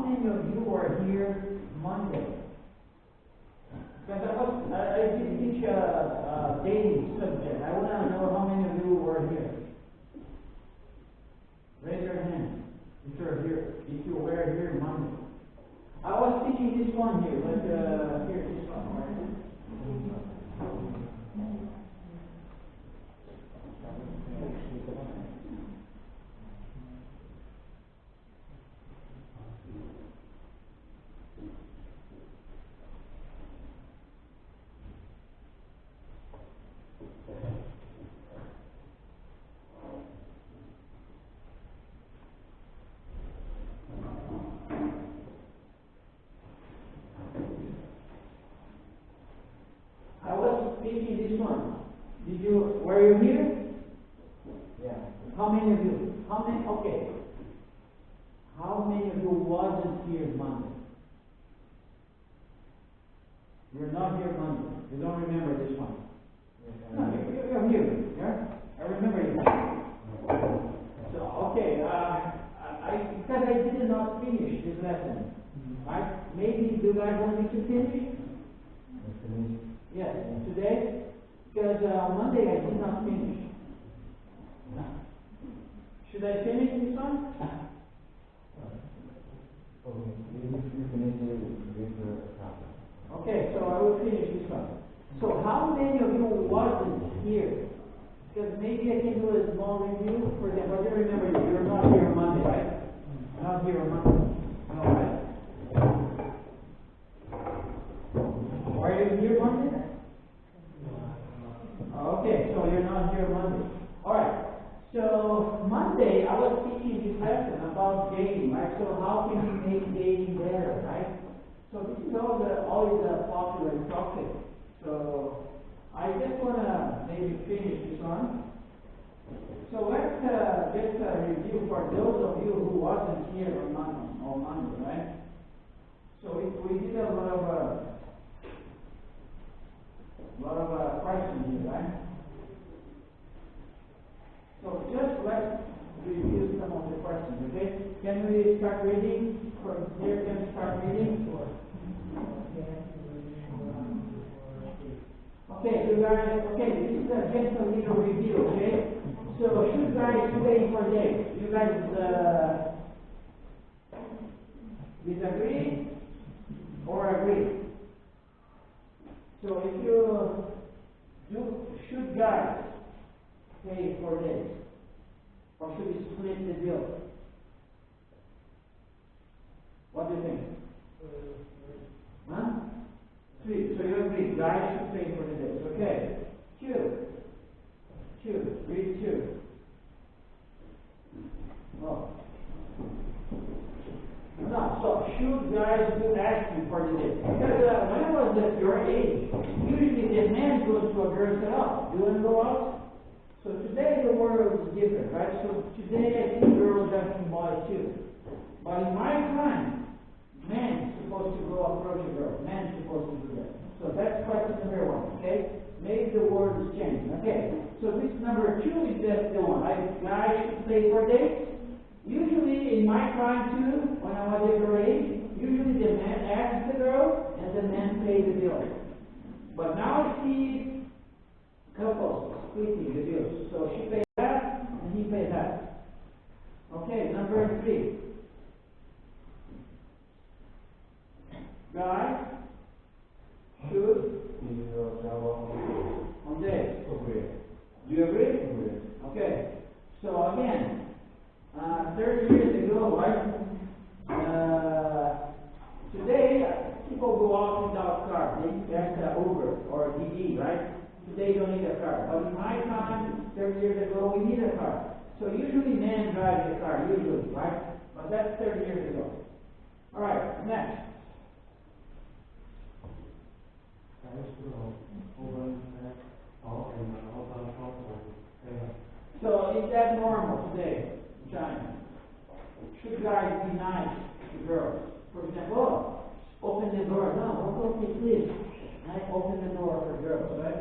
many of you were here Monday? Because I did teach a daily subject. I want to know how many of you were here. Raise your hand if you're here. If you were here Monday. I was teaching this one here, but here, this one, right? Teaching this one. Were you here? Yeah. How many of you? Okay. How many of you wasn't here Monday? You're not here Monday. You don't remember this one. No, you're here. Yeah? I remember you. So, okay. Because I did not finish this lesson. Right? Maybe you guys want me to finish? Yes, today, because Monday I did not finish. Should I finish this one? Okay, so I will finish this one. So how many of you wasn't here? Because maybe I can do a small review for them. But you remember, you're not here on Monday, right? Not here on Monday. No, right? Are you here Monday? Okay, so you're not here Monday. Alright, so Monday I was teaching this lesson about dating, right? So how can we make dating better, right? So this is always a popular topic. So I just want to maybe finish this one. So let's just review for those of you who wasn't here on Monday, right? So we did a lot of questions here, right? So just let's review some of the questions, okay? Can we start reading? From here, can we start reading? Okay, you guys, this is just a little review, okay? So should guys pay for dates? You guys disagree or agree? So if you should guys pay for this, or should we split the bill? What do you think? Huh? 3. So you agree, guys should pay for the days. Okay. 2. Read 2. Oh. No, so should guys do asking for the days? Because when I was at your age, usually the man goes to a girl and says, "Oh, do you want to go out?" So today the world is different, right? So today I see girls asking boys too. But in my time, men supposed to go approach a girl. Men supposed to do that. So that's question number 1, okay? Maybe the world is changing. Okay. So this number 2 is just the one. Guys should pay for dates. Usually in my time too, when I was at your age, usually the man asks the girl and the man pays the bill. But now I see couples splitting the bills. So she pays that and he pays that. Okay, number 3. Guys should on days. Do you agree? Okay. So again, 30 years ago, right? Today, people go out without car. They ask Uber or DD, right? Today you don't need a car. But in my time, 30 years ago, we need a car. So usually men drive the car, usually, right? But that's 30 years ago. Alright, next. So is that normal today in China? Should guys be nice to girls? For example, open the door. No, okay, please. I open the door for girls, right?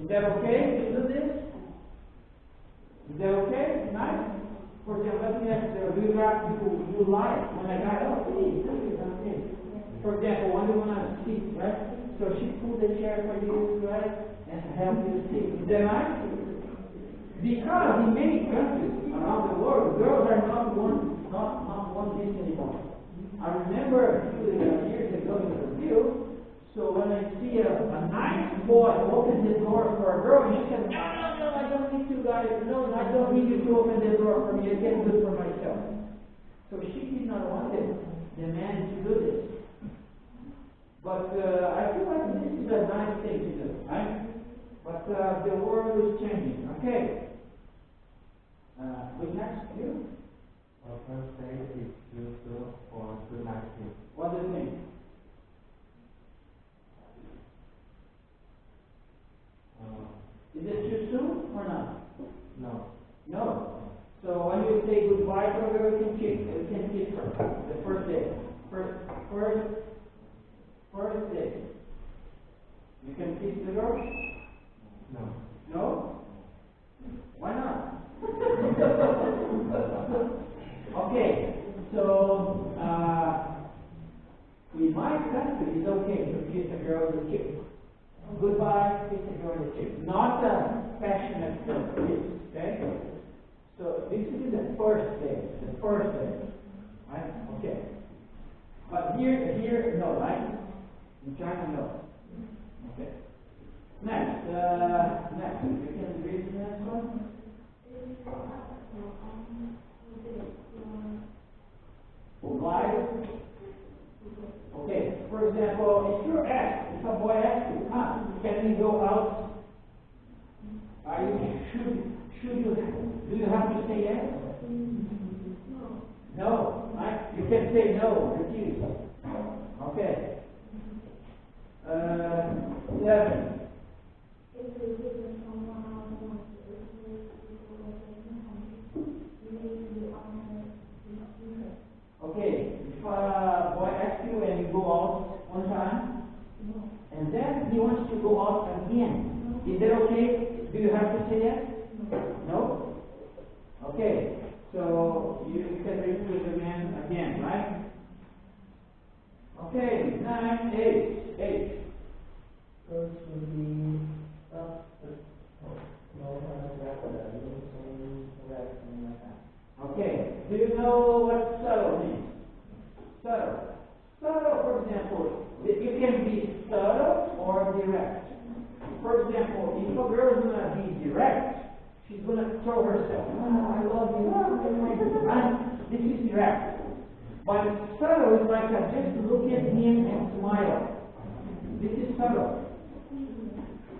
Is that okay to do this? Is that okay? Nice? For example, let me ask you, do you have you lie when a guy, oh, please, okay. For example, when you want to sit, right? So she pulled the chair for you, right? And help you sit. Is that right? Because in many countries around the world, girls are not one this anymore. I remember a few years ago in Brazil, so when I see a nice boy open the door for a girl, she said, no, I don't need you guys. No, I don't need you to open the door for me. I can do it for myself. So she did not want the man to do this. But I feel like this is a nice thing to do, right? But the world is changing. Okay. Good next, you? Our first date is used for good night sleep. What do you think? Is it too soon or not? No. No. So when you say goodbye to a girl, you can kiss her. The first day. First day. You can kiss the girl? No. No? Why not? Okay. So in my country, it's okay to kiss a girl on the cheek. Goodbye, kiss a girl on the cheek. Not a passionate kiss. Okay? So this is the first day. The first day. Right? Okay. But here, no, right? In China, no. Okay. Next, you can read the next one. Why? Okay. For example, if a boy asks you, can we go out? Do you have to say yes? No, right? You can say no, refuse. Okay. 11. Okay, if a boy asks you and you go out one time, and then he wants to go out again, is that okay? Do you have to say yes? No? Okay, so you can refuse the man again, right? Okay, 9, 8. First would be Okay, do you know what subtle means? Subtle. Subtle, for example, you can be subtle or direct. For example, if a girl is going to be direct, she's going to throw herself. I love you. This is direct. But subtle is like just look at him and smile. This is subtle.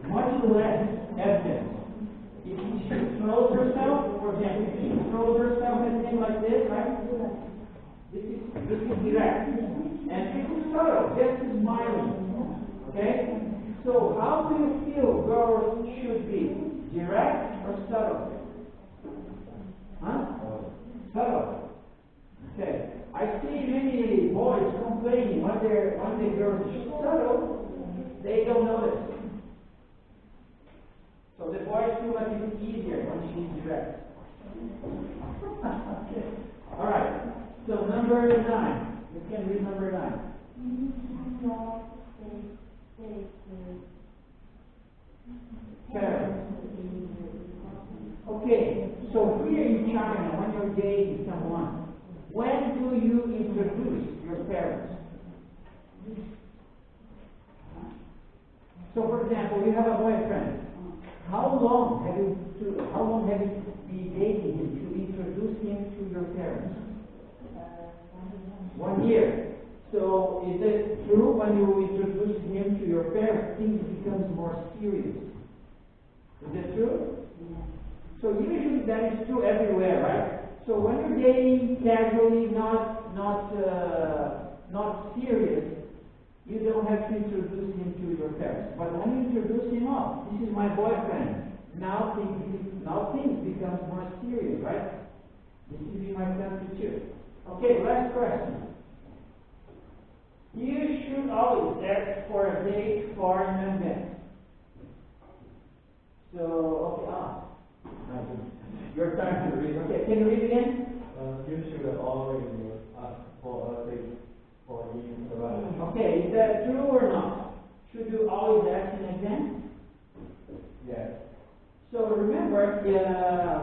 Much less evidence. If she throws herself, for example, if she throws herself at him like this, right? This is direct. And this is subtle, just smiling. Okay? So how do you feel girls should be? Direct or subtle? Subtle. Okay. I see many boys complaining when the girl is subtle, they don't notice. So the boys feel like it's easier when she's direct. Okay. All right. So number 9. You can read number 9. Parents. Okay. So here in China, when you're dating someone, when do you introduce your parents? So, for example, you have a boyfriend. How long have you been dating him to introduce him to your parents? 1 year. So, is it true when you introduce him to your parents, things becomes more serious? Is it true? So usually that is true everywhere, right? So when you're dating casually, not serious, you don't have to introduce him to your parents. But when you introduce him, this is my boyfriend. Now things become more serious, right? This is in my country too. Okay, last question. You should always ask for a date far in advance. So, okay, your time to read. Okay, can you read again? should always ask for a thing for him, right? Okay, is that true or not? Should you always ask in advance? Yes. So remember,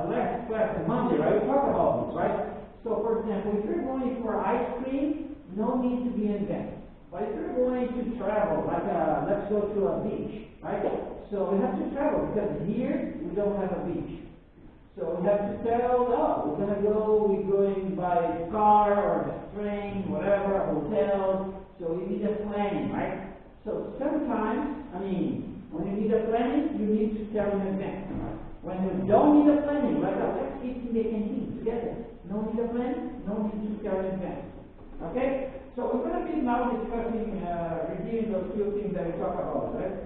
last class on Monday, right? We talked about this, right? So for example, if you're going for ice cream, no need to be in advance. But if you're going to travel, like let's go to a beach, right? So we have to travel because here we don't have a beach. So we have to tell, oh, we're we're going by car or the train, whatever, hotel. So we need a planning, right? So sometimes, when you need a planning, you need to tell in advance. When you don't need a planning, like let's eat in the canteen together. No need a planning, no need to tell in advance. Okay? So we're going to be now discussing, reviewing those few things that we talked about, right?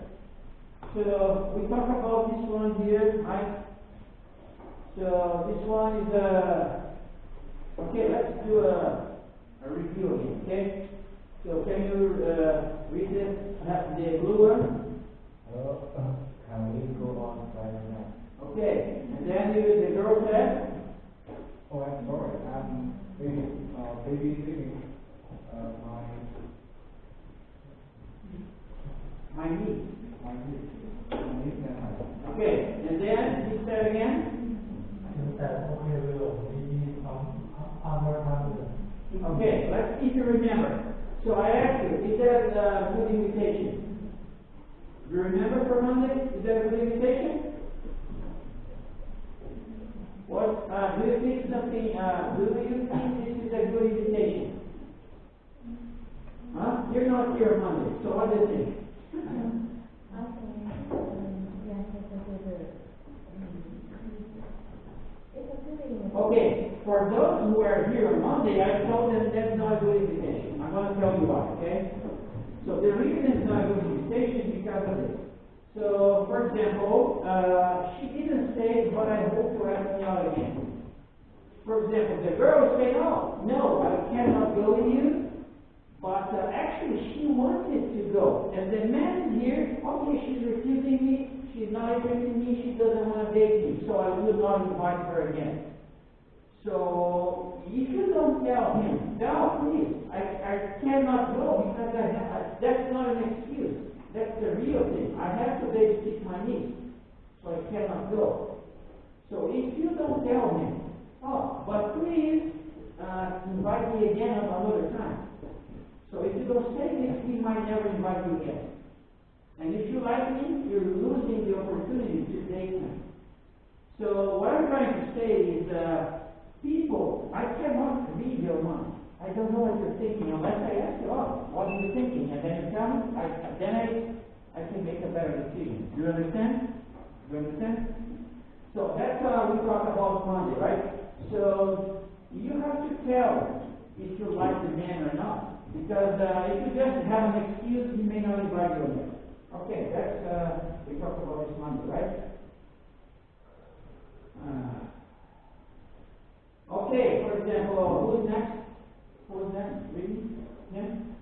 So we talked about this one here, right? So this one is okay, let's do a review again, okay? So can you read this, the blue one? Can we go on right now? Okay, and then the girl said? Oh, I'm sorry. I'm babysitting My niece. my niece now. Okay, and then he said again? Okay, let's see if you remember. So I asked you, is that a good invitation? Do you remember for Monday? Is that a good invitation? What, do you think something, do you think this is a good invitation? Huh? You're not here on Monday, so what do you think? Okay, for those who are here on Monday, I told them that's not a good invitation. I'm going to tell you why, okay? So the reason it's not a good invitation is because of this. So, for example, she didn't say, but I hope to ask me out again. For example, the girl said, oh, no, I cannot go with you. But actually, she wanted to go. And the man here, okay, she's refusing me, she's not interested in me, she doesn't want to date me, so I will not invite her again. So, if you don't tell him, no, please, I cannot go because that's not an excuse. That's the real thing. I have to babysit my niece, so I cannot go. So, if you don't tell him, oh, but please invite me again another time. So if you don't say this, he might never invite you again. And if you like me, you're losing the opportunity to date me. So what I'm trying to say is, people, I cannot read your mind. I don't know what you're thinking unless I ask you, oh, what are you thinking? And then you tell me, then I can make a better decision. Do you understand? Do you understand? So that's how we talk about Monday, right? So you have to tell if you like the man or not. Because if you just have an excuse, he may not invite you again. Okay, that's, we talked about this Monday, right? Okay, for example, who's next? Who's next? Reading? Him?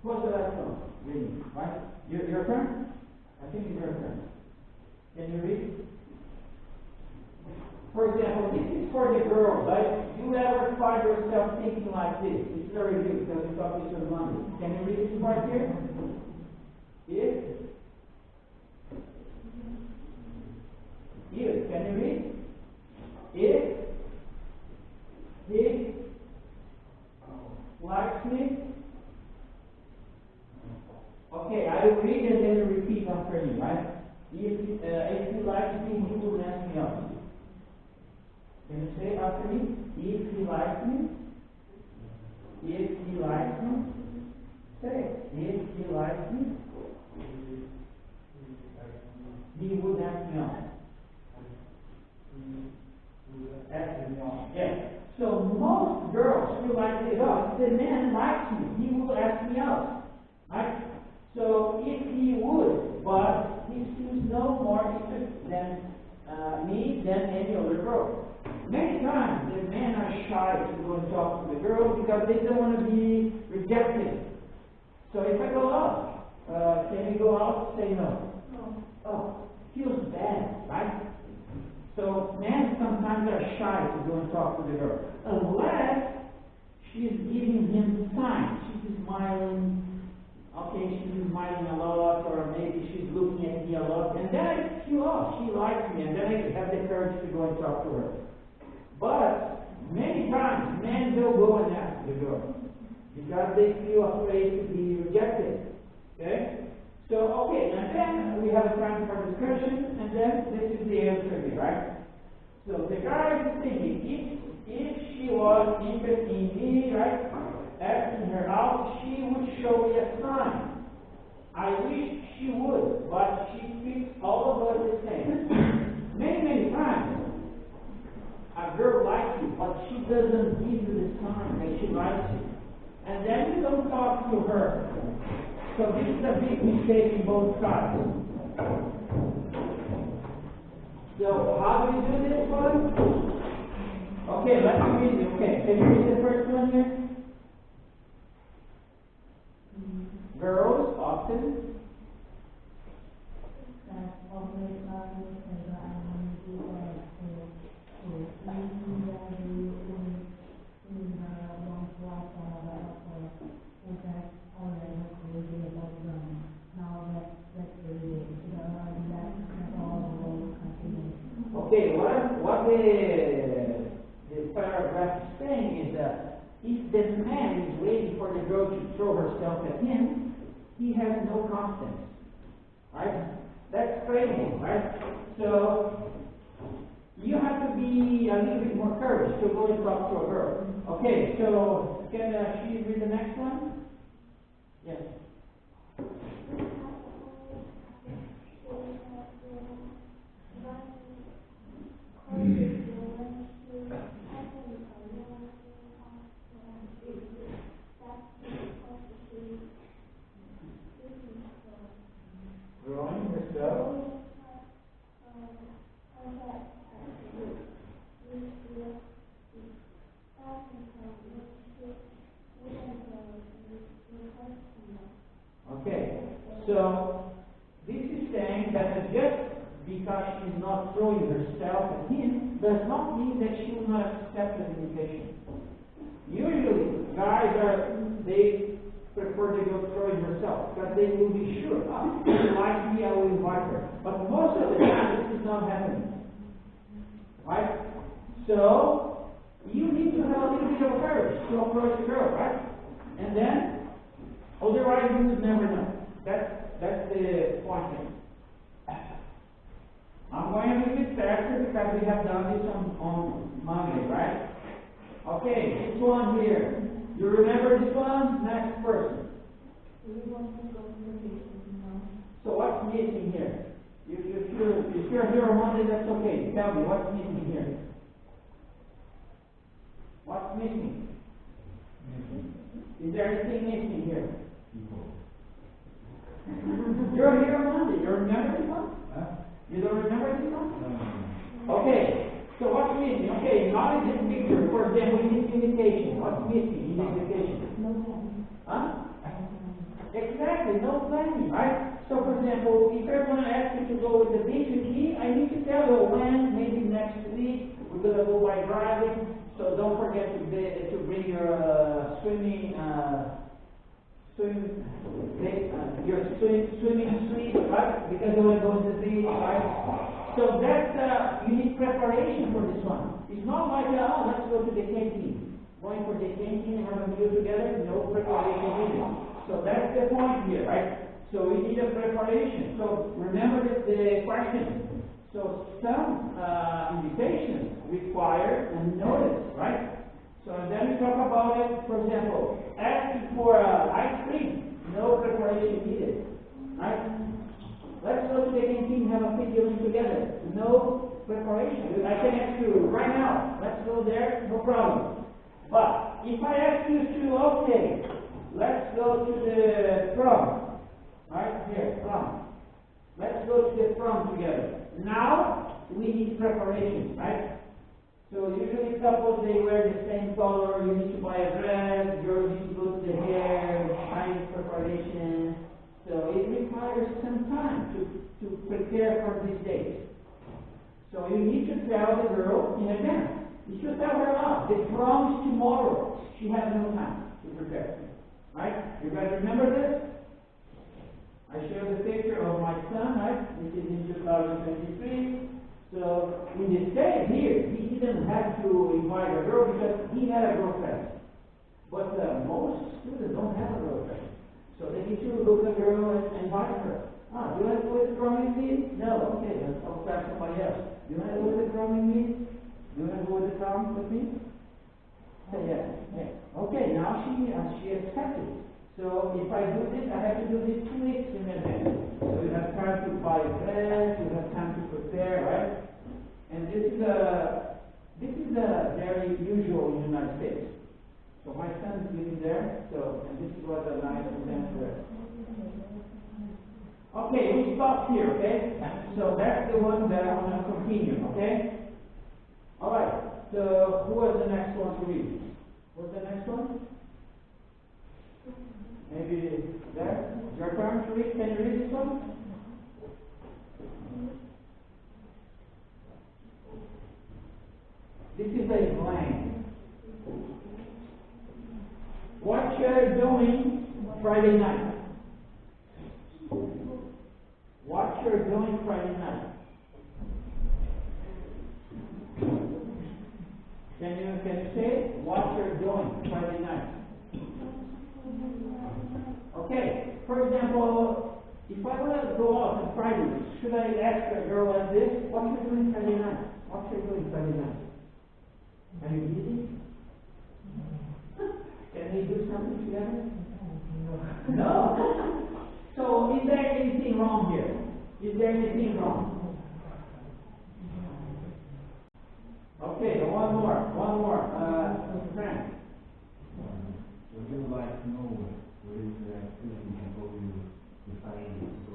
Who's the last one? Reading, right? Your turn? I think it's your turn. Can you read? For example, this is for the girls, right? You ever find yourself thinking like this? This is a review because we talked this on Monday. Can you read this part here? If, can you read? If he likes me, okay, I will read and then you repeat after me, right? If he likes me, he will ask me out. Can you say after me? If he likes me, if he likes me, say, if he likes me, he would ask me out. Ask me out. Yes. So most girls feel like this, oh, if the man likes me, he will ask me out. Right? So if he would, but he seems no more interested than me than any other girl. Many times the men are shy to go and talk to the girl because they don't want to be rejected. So if I go out, can you go out? Say no. No. Oh, feels bad, right? So men sometimes are shy to go and talk to the girl, unless she's giving him signs. She's smiling. Okay, she's smiling a lot, or maybe she's looking at me a lot, and then I feel, oh, she likes me, and then I have the courage to go and talk to her. But many times, men don't go and ask the girl because they feel afraid to be rejected. Okay? So, okay, and then we have a time for discussion, and then this is the answer here, right? So the guy is thinking, if she was interested in me, right, asking her out, she would show me a sign. I wish she would, but she treats all of us the same. Many times, a girl likes you, but she doesn't give you the sign that she likes you. And then you don't talk to her. So this is a big mistake in both sides. So how do we do this one? Okay, let's read it. Okay, can you read the first one here? Girls often okay, what the paragraph is saying is that if the man is waiting for the girl to throw herself at him, he has no confidence. Right? That's crazy, right? So you have to be a little bit more courage to go and talk to a girl. Okay, so can she read the next one? Yes. Growing herself. Okay, so this is saying that just because she's not throwing herself at him does not mean that she will not accept an invitation. Usually, guys they prefer the girl throwing herself because they will be sure, oh, if she likes me, I will invite her. But most of the time, this is not happening. Right? So, you need to have a little bit of courage to approach the girl, right? And then, otherwise you would never know. That's the point here. I'm going a little bit faster because we have done this on Monday, right? Okay, this one here. You remember this one? Next person. So what's missing here? If you're here on Monday, that's okay. Tell me, what's missing here? What's missing? Is there anything missing here? You're here on Monday. You remember this one? You don't remember this one? Okay. So what's missing? Okay, now in this picture, for example, in this invitation, what's missing in the invitation? No planning. Huh? Exactly, no planning, right? So for example, if I'm going to ask you to go with the beach with me, I need to tell you when, maybe next week, we're going to go by driving, so don't forget to bring your swimming suit, right? Because you want to go to the beach, right? So that's, you need preparation for this one. It's not like, oh, let's go to the canteen. Going for the canteen and have a meal together, no preparation needed. So that's the point here, right? So we need a preparation. So remember the question. So some invitations require a notice, right? So and then we talk about it, for example, asking for ice cream, no preparation needed, right? Let's go to the canteen and have a video together. No preparation. I can ask you right now, let's go there, no problem. But if I ask you to, okay, let's go to the prom, right here, prom. Let's go to the prom together. Now, we need preparation, right? So usually couples, they wear the same color, you need to buy a dress, girls need to go to the hair, shine preparation. So it requires some time to prepare for this date. So you need to tell the girl in advance. You should tell her, the prom is tomorrow. She has no time to prepare. Right? You guys remember this? I showed the picture of my son, right? This is in 2023. So in this case here, he didn't have to invite a girl because he had a girlfriend. But most students don't have a girlfriend. So they need to look at a girl and invite her. Do you want to go with the prom with me? No, okay, let's talk about somebody else. Do you want to go with the prom with me? Do you want to go with the prom with me? Say yes. Yeah. Okay, now she accepted. So if I do this, I have to do this 2 weeks in advance. So you have time to buy a dress, you have time to prepare, right? And this is very usual in the United States. So my son is living there, and this is what a nice example is. Okay, we stop here, okay? So that's the one that I want to continue, okay? Alright, so who was the next one to read? What's the next one? Maybe there? Your turn to read. Can you read this one? This is a blank. What you're doing Friday night? What you're doing Friday night? Can you say what you're doing Friday night? Okay. For example, if I want to go out on Friday, should I ask a girl like this? What are you doing Friday night? What are you doing Friday night? Are you busy? Can we do something together? No. So is there anything wrong here? Is there anything wrong? Okay, one more. Frank. Would you like to know what is the activity before you decide to go?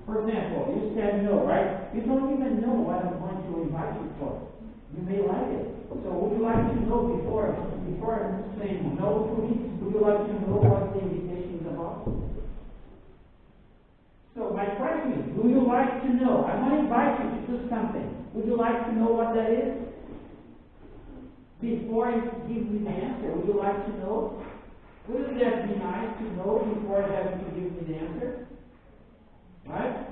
For example, you said no, right? You don't even know what I'm going to invite you for. You may like it. So would you like to know before saying no to me, would you like to know what the invitation is about? So my question is, do you like to know? I'm going to invite you to do something. Would you like to know what that is? Before you give me the answer, would you like to know? Wouldn't that be nice to know before having to give me the answer? Right?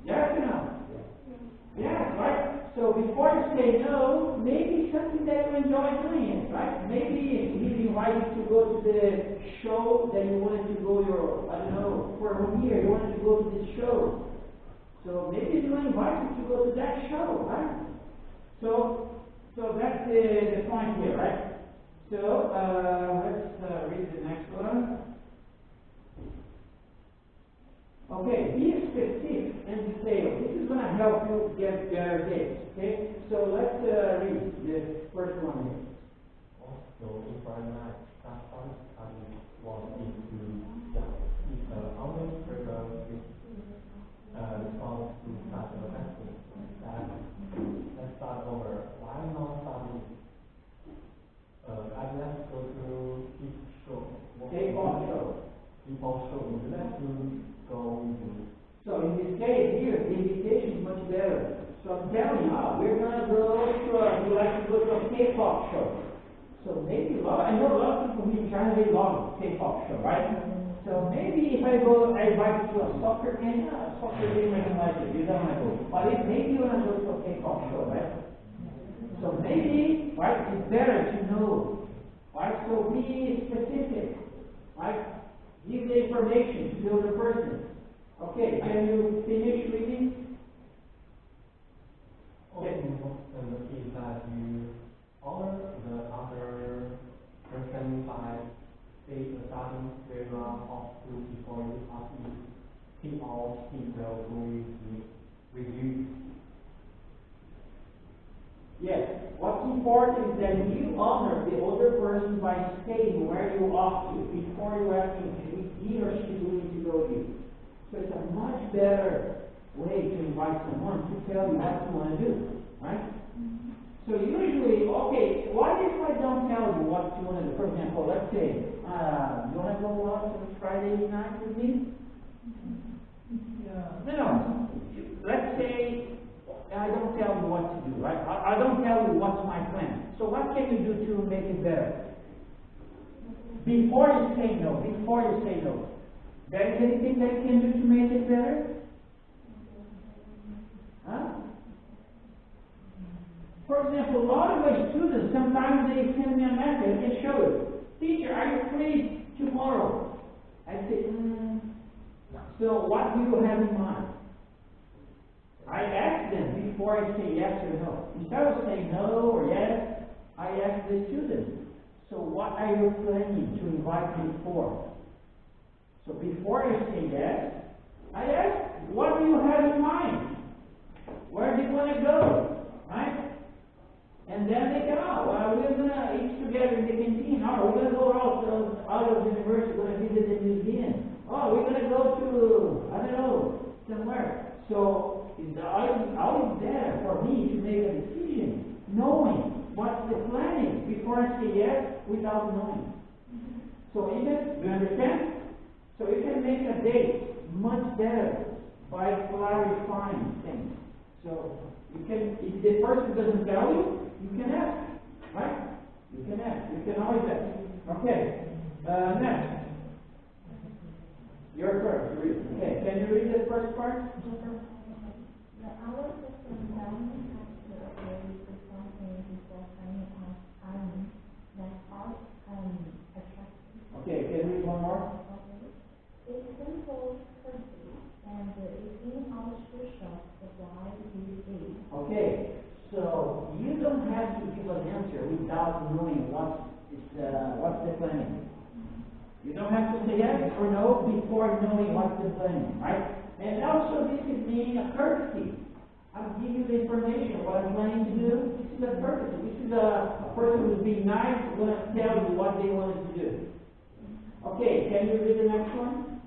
Yes or no? Yes, right? So before you say no, maybe something that you enjoy doing it, right? Maybe he's invited to go to the show that you wanted to go for 1 year, you wanted to go to this show. So maybe you invite him to go to that show, right? So that's the point here, right? So let's read the next one. Okay, be specific and detailed. This is going to help you get better dates. Okay, so let's read the first one here. Also, if Friday night, sometimes I want it to, if only trigger response to such a question, let's start over. Why not study? I'd like to go to this show. K-pop show. K-pop show. Would you like to go with? So in this case here, the invitation is much better. So I'm telling you, we're going to go to you like to go to a K-pop show. So maybe I know a lot of people in China, they love K-pop show, right? So maybe if I invite you to a soccer game, I don't like it, you don't want to go. But if maybe you want to go to a K-pop show, right? So maybe, right, it's better to know, right? So be specific, right? Give the information to the other person. Okay, can you finish reading? Okay. Is that you honor the other person by starting paragraph of two before you ask if he or she will go with you. Yes. What's important is that you honor the other person by staying where you ought to before you ask him if he or she is willing to go with you. So it's a much better way to invite someone to tell you what you want to do, right? So usually, okay, what if I don't tell you what you want to do? For example, let's say, you want to go out on Friday night with me? No. Let's say, I don't tell you what to do, right? I don't tell you what's my plan. So what can you do to make it better? Before you say no, there is anything that you can do to make it better? Huh? For example, a lot of my students, sometimes they send me a message, I can show you. Teacher, are you free tomorrow? I say, so what do you have in mind? I ask them before I say yes or no. Instead of saying no or yes, I ask the student, so what are you planning to invite me for? So before I say yes, I ask, what do you have in mind? Where do you want to go? Right? And then they go, well, we're going to eat together in the canteen. Oh, we're going to go out of the university, we're going to visit the museum. Oh, we're going to go to, I don't know, somewhere. So, it's always there for me to make a decision, knowing what's the planning before I say yes without knowing. So, do you understand? So, you can make a date much better by clarifying things. So, you can, if the person doesn't tell you, you can ask, right? You can ask. You can always ask. Okay. Next. Your first. Read. Okay. Can you read the first part? The hour system doesn't have to agree with something before signing on item that are attractive. Okay. Can you read one more? It's simple courtesy and it's in our social supply these days. Okay. So you don't have to give an answer without knowing what's the planning. You don't have to say yes or no before knowing what's the planning, right? And also this is being a courtesy. I'm giving you the information, what I'm planning to do. This is a courtesy. This is a person who's being nice, going to tell you what they wanted to do. Okay, can you read the next one?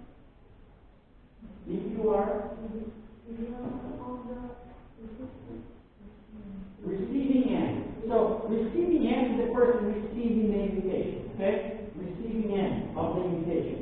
If you are receiving end. So receiving end is the person receiving the invitation. Okay? Receiving end of the invitation.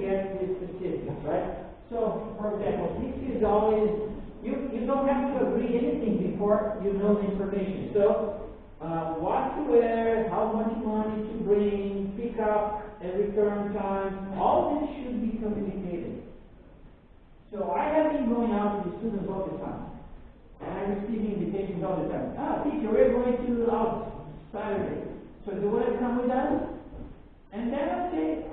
Get the specifics, right? So, for example, this is always, you don't have to agree anything before you know the information. So, what to wear, how much money to bring, pick up and return time, all this should be communicated. So, I have been going out with the students all the time. And I'm receiving invitations all the time. Teacher, we're going to out Saturday. So, do you want to come with us? And then I say,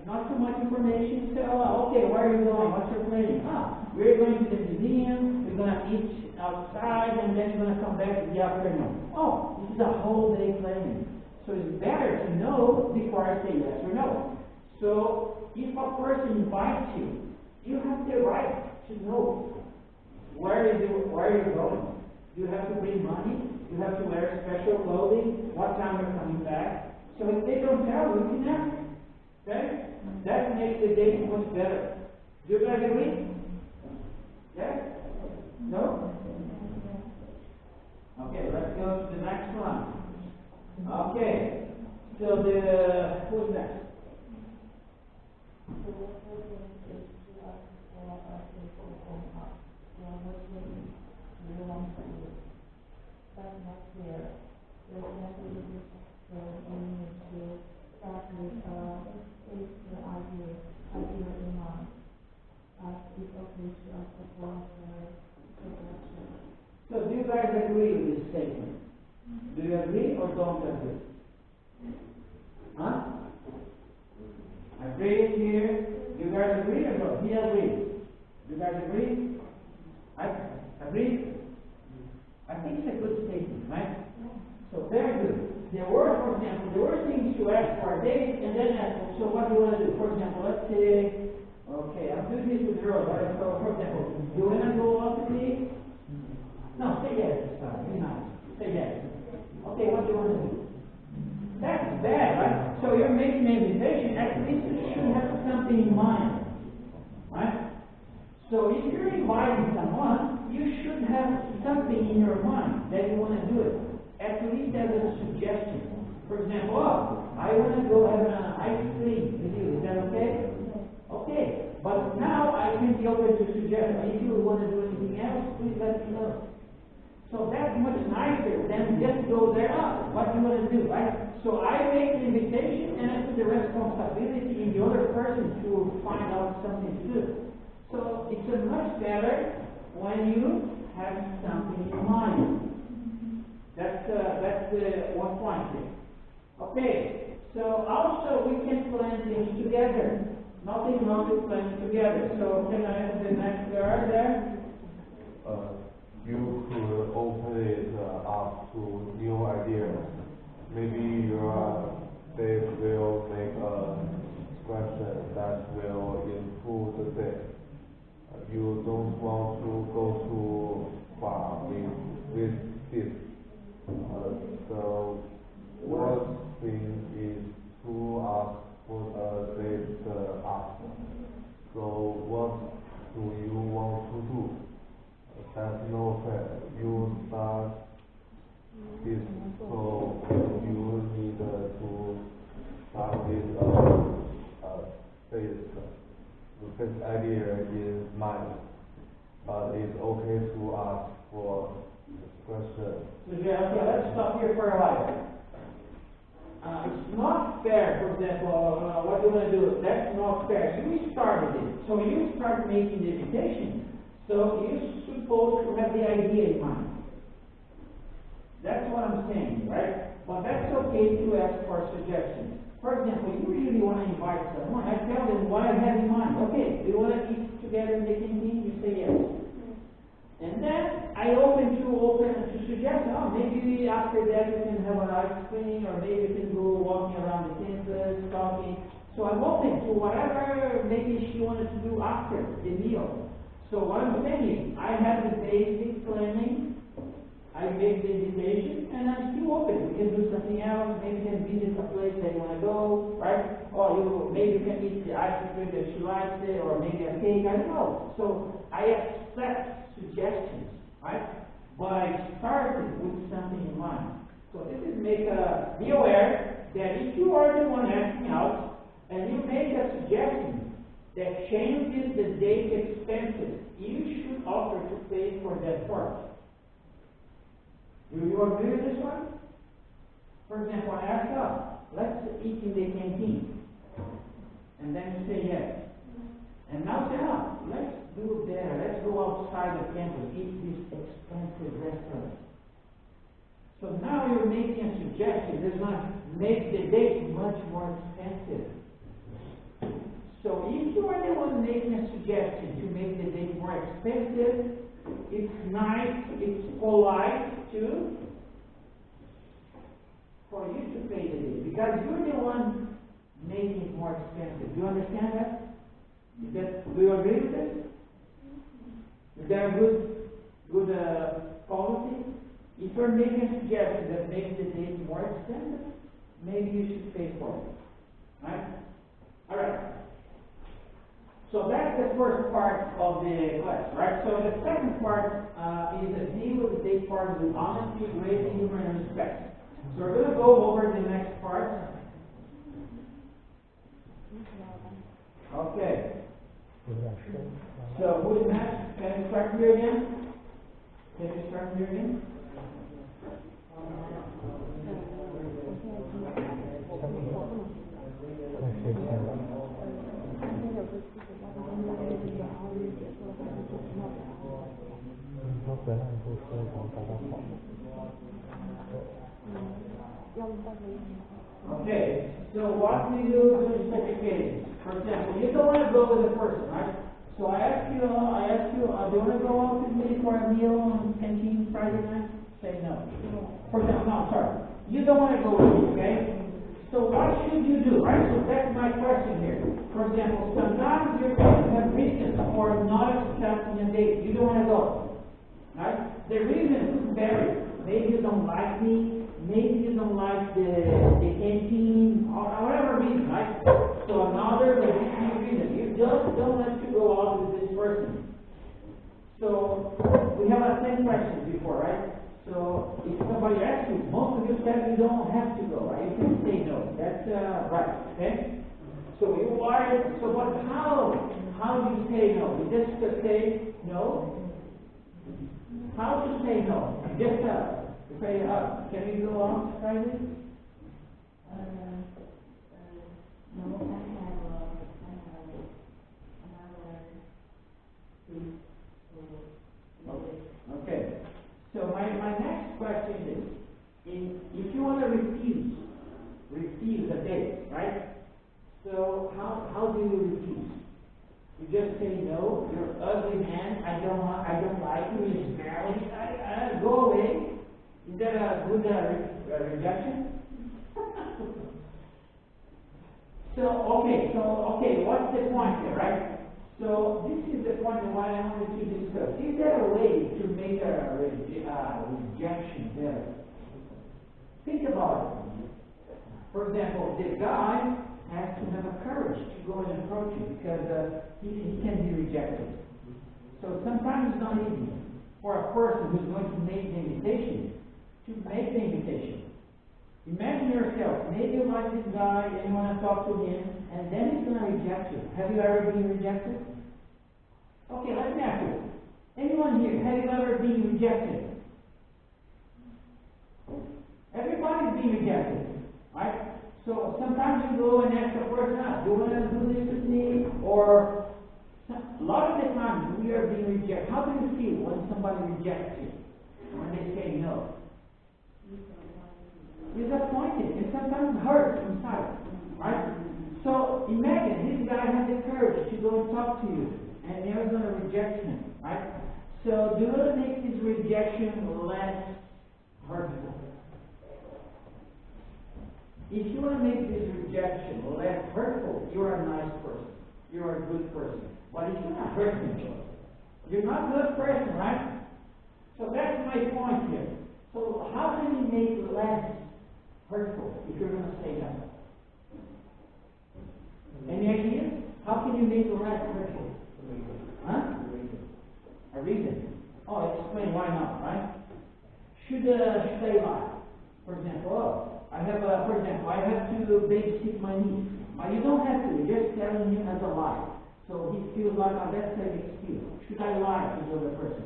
not too much information. So, okay, where are you going? What's your planning? We're going to the museum, we're going to eat outside, and then we're going to come back in the afternoon. Oh, this is a whole day planning. So it's better to know before I say yes or no. So if a person invites you, you have the right to know where you're going. You have to bring money, you have to wear special clothing, what time you're coming back. So if they don't tell you, you can ask. Okay? That makes the date much better. Do you guys agree? Yes? No? Okay, let's go to the next one. Okay. So who's next? So do you guys agree with this statement? Do you agree or don't agree? Huh? Agree here. Do you guys agree or don't? He agrees. Do you guys agree? I agree? I think it's a good statement, right? So very good. The worst thing is to ask for a date and then ask, so what do you want to do? For example, let's say, Okay, I'm doing this with girls, right? So, for example, you wanna go out with me? No, say yes this time, be nice. Say yes. Okay, what do you wanna do? That's bad, right? So you're making an invitation, at least you should have something in mind, right? So if you're inviting someone, you should have something in your mind that you wanna do it. At least as a suggestion. For example, oh, I wanna go have an ice cream with you, is that okay? Okay, but now I can be open to suggestion. If you want to do anything else, please let me know. So that's much nicer than just go there, oh, what do you want to do, right? So I make the invitation and I put the responsibility in the other person to find out something to do. So it's a much better when you have something in mind. That's the one point here. Okay, so also we can plan things together. Nothing wrong with planning together. So can I have the next card there? You could open it up to new ideas. Maybe your date will make a question that will improve the day. You don't want to go too far with this. The worst thing is to ask for the date after. So what do you want to do? That's no fair. You start this, so you need to start with this idea in mind. But it's okay to ask for question. Okay, let's stop here for a while. It's not fair, for example, what do you want to do? That's not fair. You started it. So you start making the invitation. So you're supposed to have the idea in mind. That's what I'm saying, right? But that's okay to ask for suggestions. For example, you usually want to invite someone. I tell them what I have in mind. Okay, do you want to eat together in the canteen? You say yes. And then I open to suggest, oh, maybe after that we can have an ice cream, or maybe we can go walking around the campus, talking. So I'm open to whatever maybe she wanted to do after the meal. So what I'm saying is, I have the basic planning, I make the invitation, and I'm still open. We can do something else, maybe we can visit a place that you want to go, right? Or maybe you can eat the ice cream that she likes it, or maybe a cake, I don't know. So I accept suggestions, right? But I started with something in mind. So this is be aware that if you are the one acting out, and you make a suggestion that changes the date expenses, you should offer to pay for that part. Do you agree with this one? For example, I ask us, let's eat in the canteen. And then you say yes. And now say, let's do there, let's go outside the campus, eat this expensive restaurant. So now you're making a suggestion that's going to make the date much more expensive. So if you are the one making a suggestion to make the date more expensive, it's nice, it's polite for you to pay the date, because you're the one making it more expensive. Do you understand that? Do you agree with this? Is that a good policy? If you're making a suggestion that makes the date more expensive, maybe you should pay for it. Right? Alright. So that's the first part of the class, right? So the second part is a deal with the date part with honesty, grace, humor, and respect. So we're going to go over the next part. Okay. So who is next? Can you start here again? Okay, so what do you do in such a case? For example, you don't want to go with a person, right? So I ask you, do you want to go out with me for a meal on canteen Friday night? Say no. For example, no, sorry. You don't want to go with me, okay? So what should you do, right? So that's my question here. For example, sometimes you're going to have reasons for not accepting a date. You don't want to go, right? The reason could vary. Maybe you don't like me. Maybe you don't like the canteen, or whatever reason, right? So another legitimate reason. You just don't want to go out with this person. So we have a 10 questions before, right? So if somebody asks you, most of you said you don't have to go, right? You can say no. That's right, okay? So you are, so what, how do you say no? You just say no? How to say no? Just say, can you go on, Friday? No, I have another thing to Okay. So my next question is, if you want to refuse a date, right? So how do you refuse? You just say no, you're ugly man, I don't like you, it's barely, go away. Is that a good rejection? Okay, what's the point here, right? So this is the point of what I wanted to discuss. Is there a way to make a rejection better? Think about it. For example, the guy has to have a courage to go and approach you because he can be rejected. So sometimes it's not easy for a person who's going to make the invitation to make the invitation. Imagine yourself, maybe you like this guy and you want to talk to him, and then he's going to reject you. Have you ever been rejected? Okay, let me ask you. Anyone here, have you ever been rejected? Everybody's been rejected, right? So sometimes you go and ask a person, do you want to do this with me? Or a lot of the times we are being rejected. How do you feel when somebody rejects you? When they say no? Disappointed, and sometimes hurt inside, right? So imagine this guy has the courage to go and talk to you, and you're going to reject him, right? So do you make this rejection less hurtful? If you want to make this rejection less hurtful, you're a nice person, you're a good person. But if you're not hurting, you're not a good person, right? So that's my point here. So how can you make it less hurtful if you're going to say that? Any ideas? How can you make it less hurtful? Huh? A reason. Oh, explain why not, right? Should I lie? For example, I have to babysit my niece. But you don't have to. You're just telling him as a lie. So he feels like, that's an excuse. Should I lie to the other person?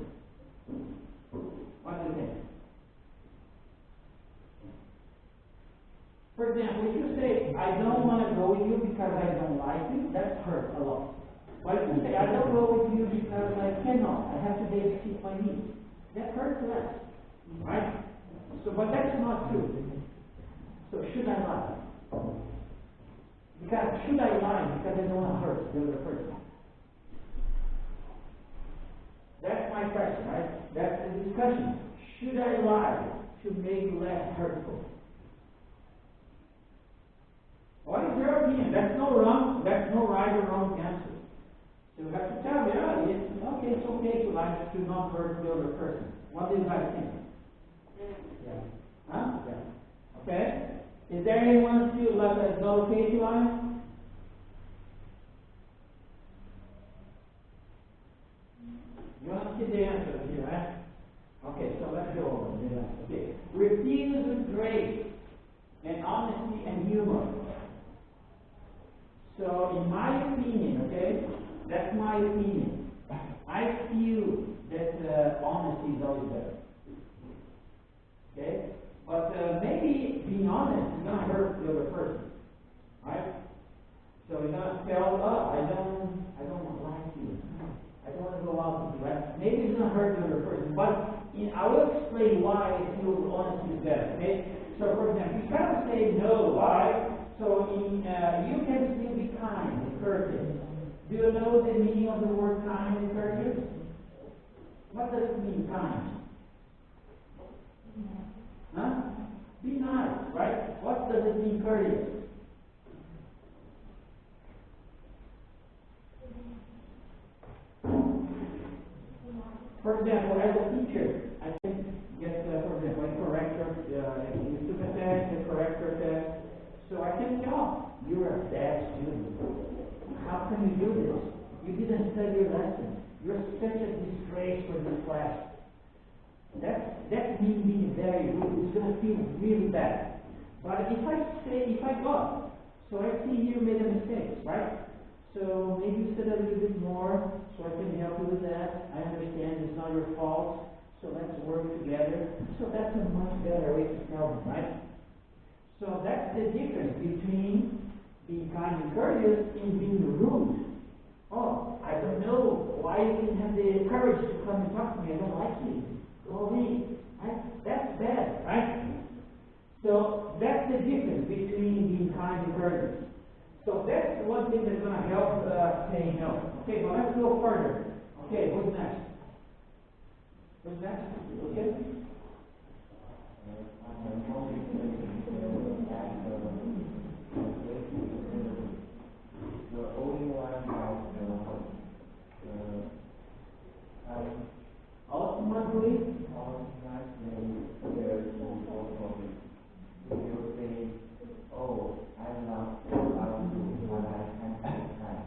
What do you think? For example, if you say, I don't want to go with you because I don't like you, that hurts a lot. But if you say, I don't go with you because I cannot, I have to babysit my niece, that hurts less. Right? So, but that's not true. So should I lie? Because should I lie because I don't want to hurt the other person? That's my question, right? That's the discussion. Should I lie to make less hurtful? What is your opinion? That's no right or wrong answer. So you have to tell me, it's okay to lie to not hurt the other person. What do you guys think? Yeah. Huh? Yeah. Okay. Is there anyone who feels like it's not okay to lie? You want to see the answer here, right? Okay, so let's go over the answer. Okay. Refuse with grace and honesty and humor. So, in my opinion, okay, that's my opinion. I feel that honesty is always better. Okay? But maybe being honest is going to hurt the other person. Right? So you're going to tell, I don't like you. I don't want to go out with you. Right? Maybe it's going to hurt the other person. But I will explain why I feel honesty is better. Okay? So, for example, you cannot say no. Why? So you can still be kind and courteous. Do you know the meaning of the word kind and courteous? What does it mean, kind? Huh? Be nice, right? What does it mean, courteous? For example, as a teacher, I can get, for example, a corrector, you took a test, a corrector test, so I can tell you're a bad student. How can you do this? You didn't study your lesson. You're such a disgrace for this class. That means being very rude. It's going to feel really bad. But if I got, so I see you made a mistake, right? So maybe you study a little bit more, so I can help you with that. I understand it's not your fault, so let's work together. So that's a much better way to tell them, right? So that's the difference between being kind and courteous and being rude. Oh, I don't know why you didn't have the courage to come and talk to me. I don't like you. Go away. Right? That's bad, right? So that's the difference between being kind and courteous. So that's one thing that's going to help saying no. Okay, well, let's go further. Okay, what's next? What's next? Okay? The only one about Ultimately, if you say, oh, I'm not allowed to, but I can't take time,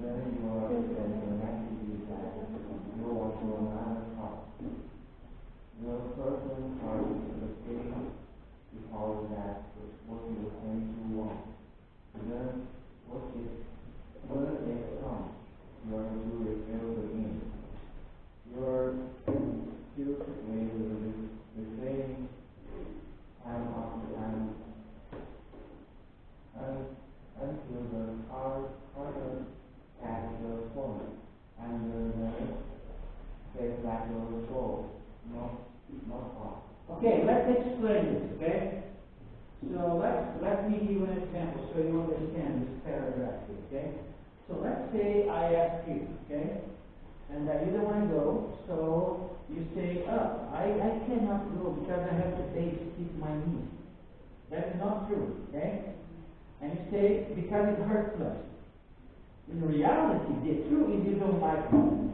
then you are sending a message that you want to another part. The person starts the thing because that's what you think you want. Then when it comes, you are to refill the in. You're still with the same time after time until the partner at the point and then says that your goal, not off. okay, let's explain this, okay? So let me give you an example so you understand this paragraph, okay? So let's say I ask you, okay? And you don't want to go, so you say, oh, I cannot go because I have to babysit my niece. That's not true, okay? And you say, because it hurts less. In reality, the truth is you don't like me.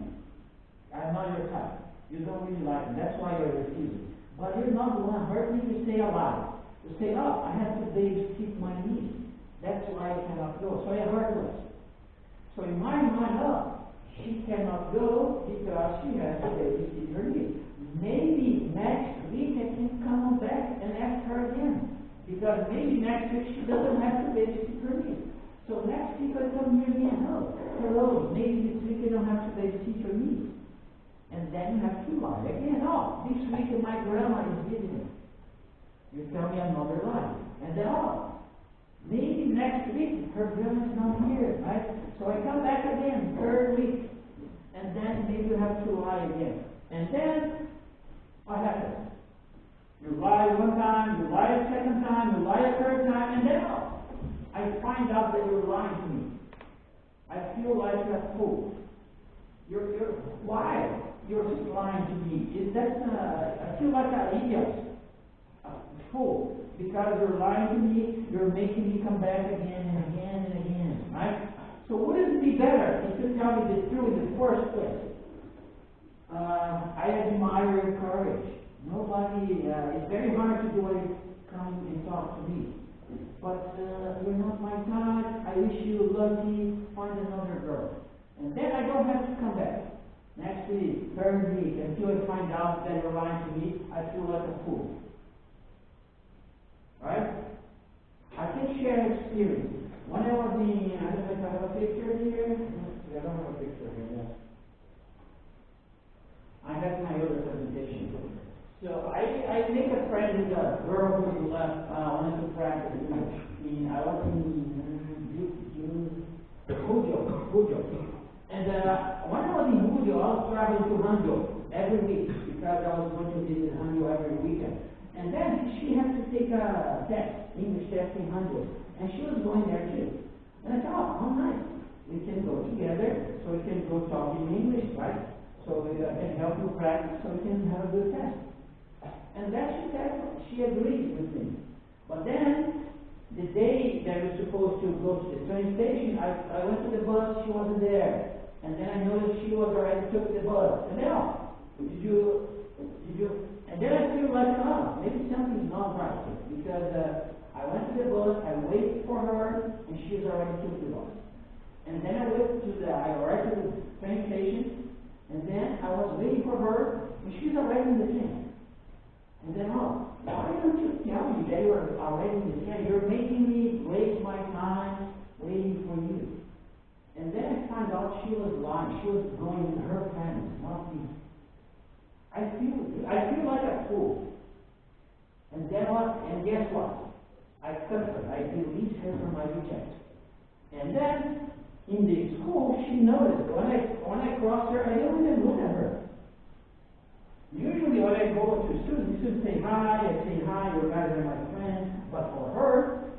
I'm not your type. You don't really like me. That's why you're refusing. But you're not the one hurting me to say a lie. You say, oh, I have to babysit my niece. That's why I cannot go. So I hurt less. So in my mind, oh, she cannot go because she has to babysit her niece. Maybe next week I can come back and ask her again. Because maybe next week she doesn't have to babysit her niece. So next week I come here again. Oh, hello, maybe this week I don't have to babysit your niece. And then you have to lie again. Oh, this week my grandma is visiting. You tell me another lie. And then, oh, maybe next week her grandma is not here, right? So I come back again, third week. And then maybe you have to lie again. And then, what happens? You lie one time, you lie a second time, you lie a third time, and then, oh, I find out that you're lying to me. I feel like a fool. Why? You're lying to me. I feel like an idiot. A fool. Because you're lying to me, you're making me come back again and again and again. Right? So wouldn't it be better if you tell me the truth in the first place? I admire your courage. It's very hard to do what you come and talk to me. But you're not my type. I wish you lucky. Find another girl. And then I don't have to come back. Next week, third week, until I find out that you're lying to me, I feel like a fool. Right? I can share experience. When I was in, I don't know if I have a picture here. I don't have a picture here, yes. I have my other presentation. So I make a friend with a girl who wanted to practice English. I was in Julio. And when I was in Julio, I was traveling to Ranjo every week because I was going to visit Ranjo every weekend. And then she had to take a test, English test in Ranjo. And she was going there too. And I thought, oh, nice. We can go together, so we can go talk in English, right? So I can help you practice, so we can have a good test. And then she said, she agreed with me. But then, the day that we were supposed to go to the train station, I went to the bus, she wasn't there. And then I noticed she was already took the bus. And then, did you, and then I feel like, maybe something's not right. Because I went to the bus, I waited for her, and she's already took the bus. And then I arrived to the train station, and then I was waiting for her, and she's already in the train. And then, why don't you tell me that you are already in the train? You're making me waste my time waiting for you. And then I found out she was lying. She was going with her friends, not me. I feel like a fool. And then what? And guess what? I cut her. I deleted her from my reject. And then in the school, she noticed when I crossed her, I don't even look at her. Usually when I go to students say hi, I say hi, you guys are my friends. But for her,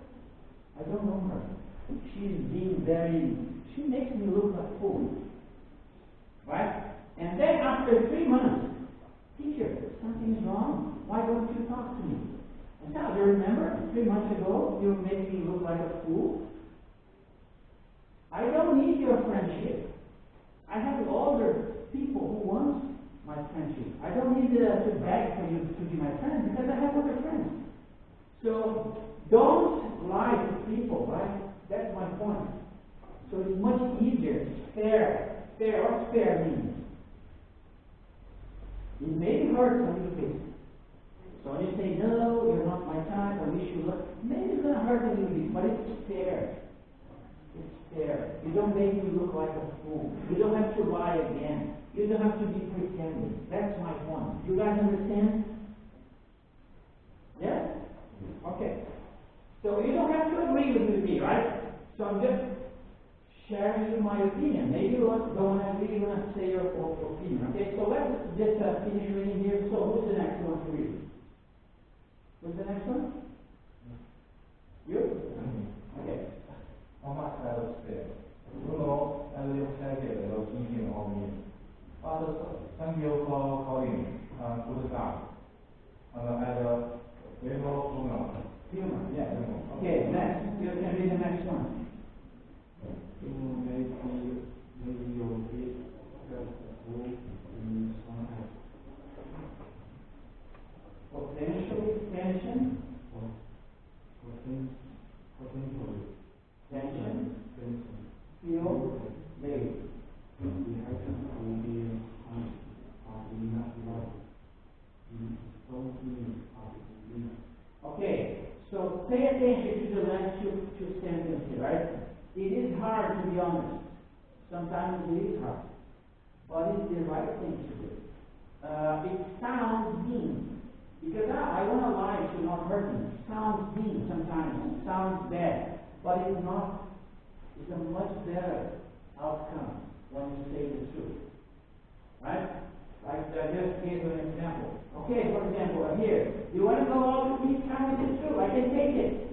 I don't know her. She makes me look like a fool. Right? And then after 3 months, teacher, something's wrong. Why don't you talk to me? I said, do you remember 3 months ago you made me look like a fool? I don't need your friendship. I have older people who want my friendship. I don't need to beg for you to be my friend because I have other friends. So don't lie to people, right? That's my point. So it's much easier. Spare. What spare means? It may be hard for you to face. So when you say, no, you're not my type, I wish you look, maybe it's going to hurt a little bit, but it's fair. It's fair. You don't make me look like a fool. You don't have to lie again. You don't have to be pretending. That's my point. You guys understand? Yeah? Okay. So you don't have to agree with me, right? So I'm just sharing you my opinion. Maybe you don't want to agree, you want to say your opinion. Okay, so let's just finish reading here. So who's the next one to read? Who's the next one? You? Okay. Thomas said, Bruno, educated the teaching of me. But thank you for calling. Good job. And as humor. Humor, yeah. Okay, next. You can read the next one. Maybe your kid just go in some Potentially tension. Potentially. Tension. Feel late. The action will be not love. Okay, so pay attention to the last two sentences, right? It is hard to be honest. Sometimes it is hard. But it's the right thing to do. It sounds mean. Because I want to lie to not hurt me. It sounds mean sometimes. It sounds bad. But it's not. It's a much better outcome when you say the truth. Right? Like I just gave an example. Okay, for example, here. You want to go out with me? Tell me the truth. I can take it.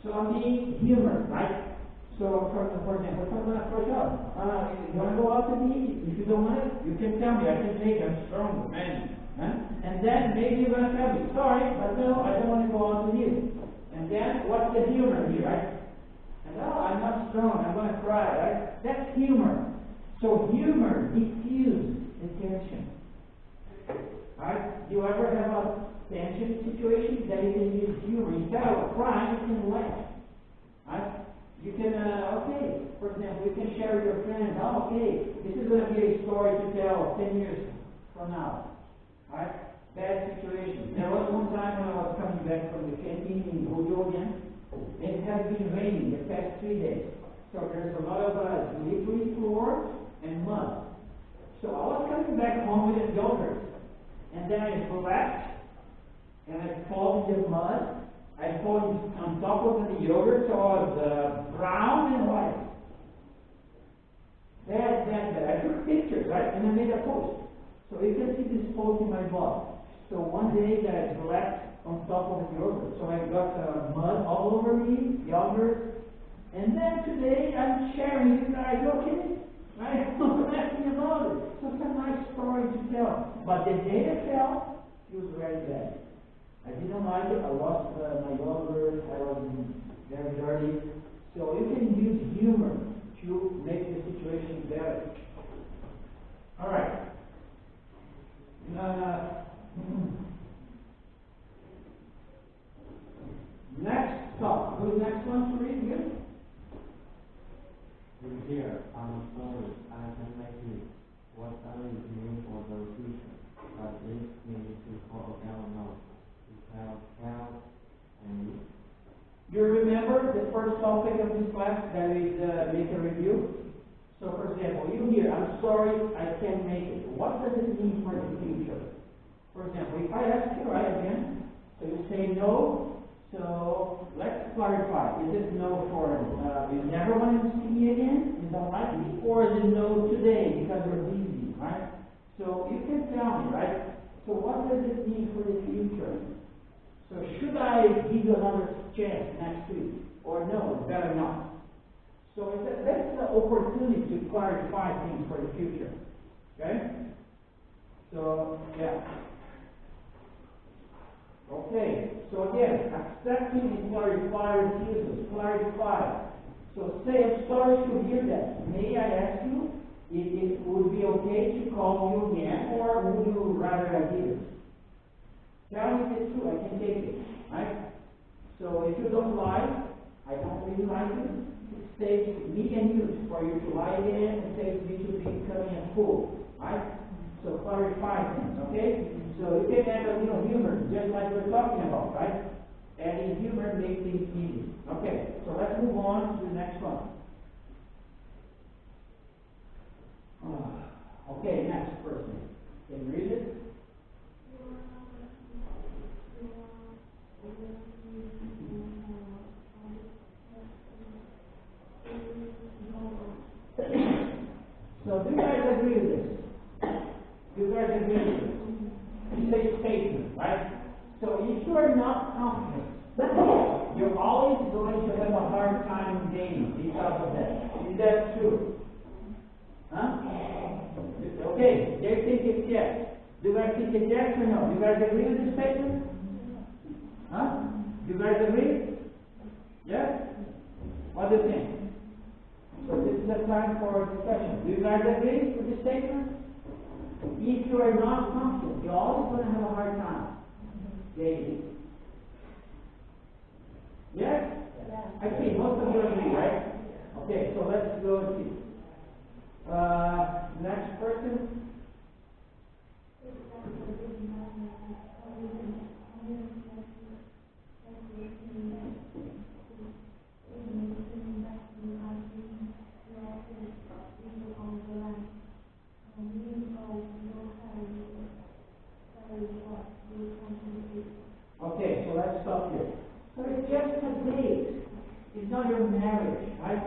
So I'm being humorous, right? So, for example, if I'm going to approach out, you want to go out with me? If you don't want it, you can tell me. I can take it. I'm strong, man. Huh? And then maybe you're going to tell me, sorry, but no, I don't want to go out with you. And then, what's the humor here, right? And I'm not strong. I'm going to cry, right? That's humor. So humor diffuses the tension. Right? Do you ever have a tension situation that you can use humor? Instead of crying, you can laugh. Right? You can, okay, for example, you can share with your friends, okay, this is going to be a story to tell 10 years from now. Right? Bad situation. There was one time when I was coming back from the canteen in Hojogen. It has been raining the past 3 days. So there's a lot of slippery floor and mud. So I was coming back home with a yogurt. And then I slept, and I fall in the mud. I fall on top of the yogurt, so I was brown and white. Bad. I took pictures, right? And I made a post. So you can see this post in my blog. So one day that I slept on top of the yogurt, so I got mud all over me, yogurt. And then today I'm sharing you guys, okay? Right? I'm laughing about it. So it's a nice story to tell. But the day I fell, feels very bad. I didn't like it. I lost my yogurt. I was very dirty. So you can use humor to make the situation better. All right. Next talk. Who's next one to read here? Dear, I'm sorry I can make it. What are you doing for the future? But this means to call down now. To tell and You remember the first topic of this class that is make a review? So for example, you hear, I'm sorry, I can't make it. What does it mean for the future? For example, if I ask you, right, again, so you say no, so let's clarify. Is it no for, you never want to see me again? You don't like me? Or is it no today because you're busy, right? So you can tell me, right? So what does it mean for the future? So should I give you another chance next week? Or no, it's better not. So that's the opportunity to clarify things for the future. Okay? So, yeah. Okay, so again, accepting and clarify refusals. Clarify. So say, I'm sorry to hear that. May I ask you if it would be okay to call you again, or would you rather I did it? Tell me if it's true, I can take it. Right? So if you don't lie, I don't really like you. It saves me and you for you to lie again, and saves me to be becoming a fool. Right? So clarify things, okay? So you can add a little humor, just like we're talking about, right? Adding humor makes things easy. Okay, so let's move on to the next one. Okay, next person. Can you read it? So do you guys agree with this? Do you guys agree with this? It's a statement, right? So if you are not confident, you're always going to have a hard time gaining because of that. Is that true? Huh? Okay, they think it's yes. Do you guys think it's yes or no? Do you guys agree with this statement? Huh? Do you guys agree? Yes? What do you think? So this is the time for discussion. Do you guys agree with this statement? If you are not confident, you're always going to have a hard time gaining. Yes? I see, most of you agree, right? Okay, so let's go and see. Next person. Okay, so let's stop here. So it's just a date. It's not your marriage, right?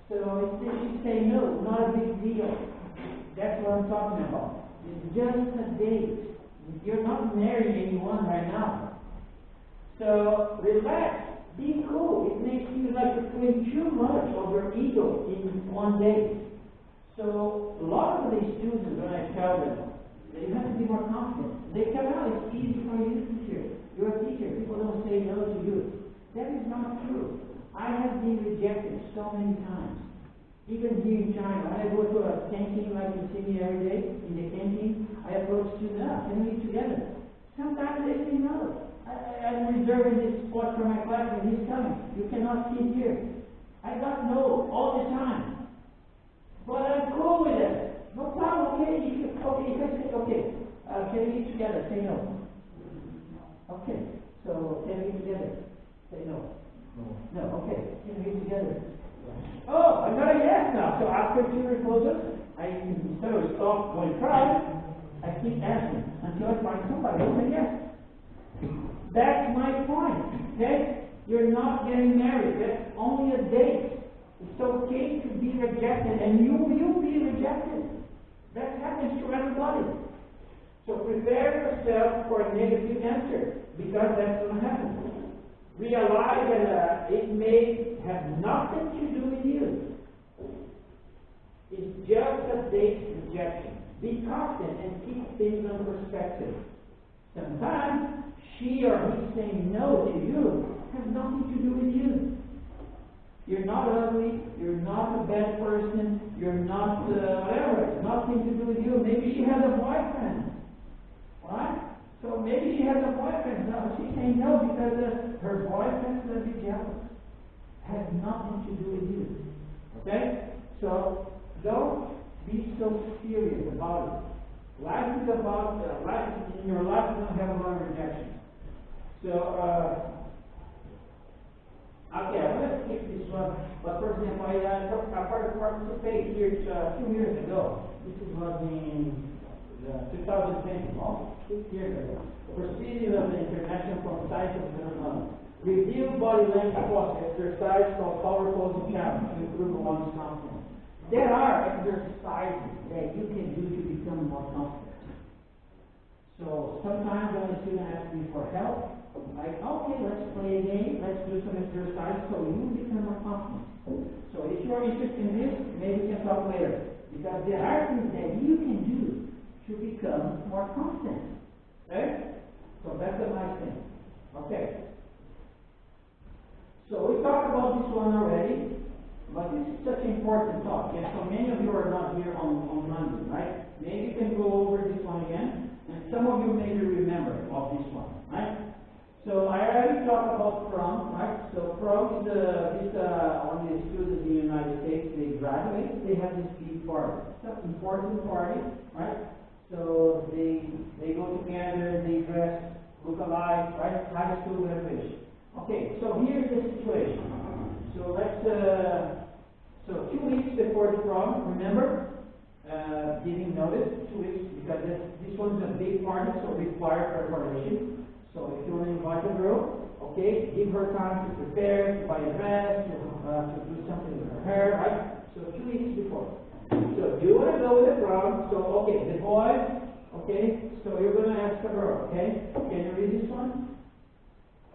So if she say no, not a big deal. That's what I'm talking about. It's just a date. You're not marrying anyone right now. So relax. Be cool. It makes you like you're putting too much of your ego in one day. So a lot of these students, when I tell them, you have to be more confident. They tell me, oh, it's easy for you, teacher. You're a teacher. People don't say no to you. That is not true. I have been rejected so many times. Even here in China, when I go to a canteen like you see me every day, in the canteen, I approach students, can we eat together? Sometimes they say no. I'm reserving this spot for my class and he's coming. You cannot sit here. I got no all the time. But I'm cool with it. No problem, okay? If I say, okay, can we eat together? Say no. Okay, so can we eat together? Say no. No, okay. Can we eat together? Oh, I got a yes now. So after two refusals, instead of stop going try, I keep asking until I find somebody who says yes. That's my point. Okay? You're not getting married. That's only a date. It's okay to be rejected, and you will be rejected. That happens to everybody. So prepare yourself for a negative answer, because that's going to happen. Realize that it may have nothing to do with you. It's just a date rejection. Be confident and keep things in perspective. Sometimes she or he saying no to you has nothing to do with you. You're not ugly, you're not a bad person, you're not whatever, it's nothing to do with you. Maybe she has a boyfriend, right? So maybe she has a boyfriend. No, she's saying no because her boyfriend's going to be jealous. Has nothing to do with you. Okay? So don't be so serious about it. Life is about life. In your life, you don't have a lot of rejection. So okay, I'm going to skip this one. But for example, I participated here 2 years ago. This was in 2020, 6 years ago. Proceeding of the International Society of Phenomenology. Review body language exercise called power posing challenge to improve one's confidence. There are exercises that you can do to become more confident. So sometimes when a student asks me for help, like, okay, let's play a game, let's do some exercise so you become more confident. So if you're interested in this, maybe we can talk later. Because there are things that you can do to become more confident. Okay? So that's a nice thing. Okay. So we talked about this one already, but this is such an important talk, and so many of you are not here on Monday, right? Maybe you can go over this one again, and some of you maybe remember of this one, right? So I already talked about prom, right? So prom is when the students in the United States, they graduate, they have this big party. It's an important party, right? So they go together, they dress, look alike, right? High school graduation. Okay, so here's the situation. So let's, so 2 weeks before the prom, remember, giving notice, 2 weeks, because this one's a big party, so require preparation. So if you want to invite a girl, okay, give her time to prepare, to buy a dress, to do something with her hair, right? So 2 weeks before. So you want to go with the prom, so okay, the boy, okay, so you're going to ask a girl, okay? Can you read this one?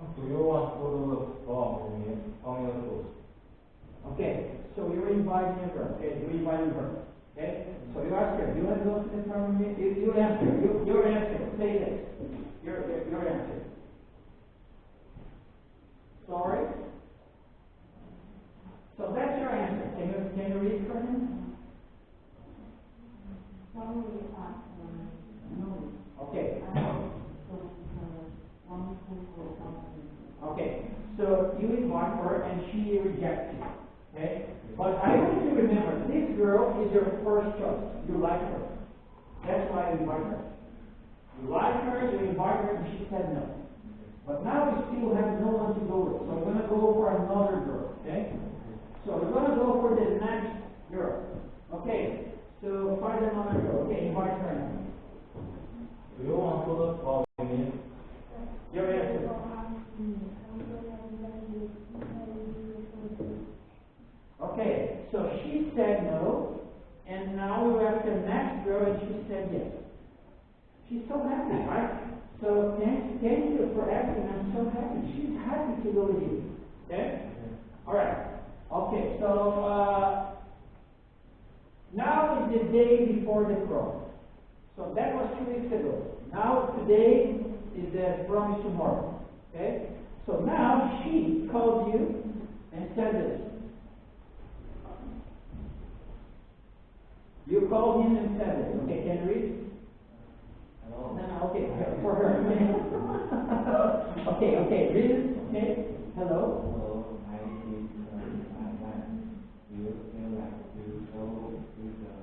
Do you want to go to the prom with me? Tell me the truth. Okay, so you're inviting a girl, okay? You're inviting her, okay? So you ask her, do you want to go to the prom with me? You answer, your answer, say this. Your answer. Sorry? So that's your answer. Can you read for him? No. Okay. Okay, so you invite her and she rejects you, okay? But I want you to remember, this girl is your first choice. You like her. That's why you invite her. You like her, you invite her, and she said no. But now we still have no one to go with. So we're going to go for another girl, okay? So we're going to go for the next girl. Okay, so find another girl. Okay, invite her now. Do you want to go to the prom with me? Your answer. Okay, so she said no, and now we ask the next girl, and she said yes. She's so happy, right? So thank you for asking. I'm so happy. She's happy to go with you. Okay? All right. Okay, so now is the day before the prom. So that was 2 weeks ago. Now today is the prom is tomorrow. Okay? So now she called you and said this. You called him and said this. Okay, can you read? Hello. No, okay, for her. Okay, read it. Okay, hello. Hello, my name is Ivan. Do you feel like you go to the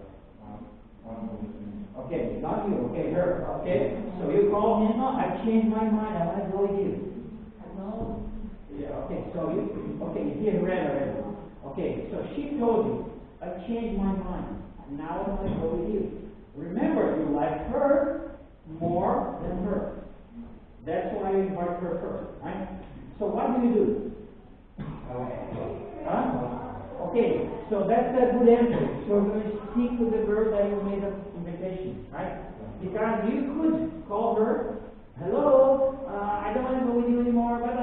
prom with me? Okay, not you. Okay, her. Okay, so you call him. Oh, I changed my mind. I want to go with you. Hello. Yeah. Okay, so you hear read already. Okay, so she told you, I changed my mind. Now I want to go with you. Remember, you like her more than her. That's why you invite her first, right? So what do you do? Huh? Okay, so that's a good answer. So you're going to speak with the girl that you made an invitation, right? Because you could call her, hello, I don't want to go with you anymore, but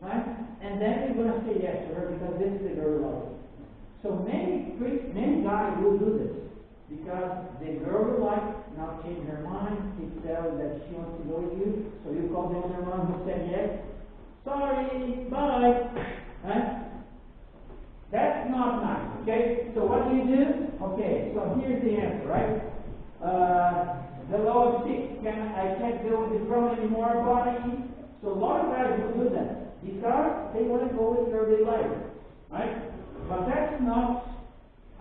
right? And then you're going to say yes to her because this is the girl you love. So many guys will do this because the girl you like now change her mind, she tells that she wants to go with you, so you call the other one who said yes, sorry, bye, right? That's not nice, okay? So what do? Okay, so here's the answer, right? The law of 6, I can't go with the girl anymore, bye. So a lot of guys will do that because they want to go with her they like, right? But that's not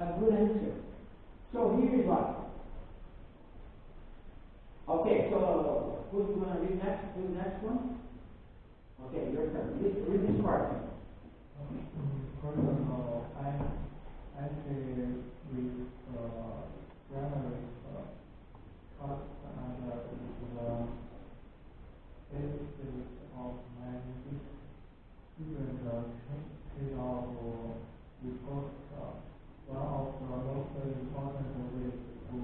a good answer. So here is why. Okay, so who's going to read next? Who's the next one? Okay, your turn. Read this part. First of all, I say with grammar cut and the basis of my student came out because one of the most important ways to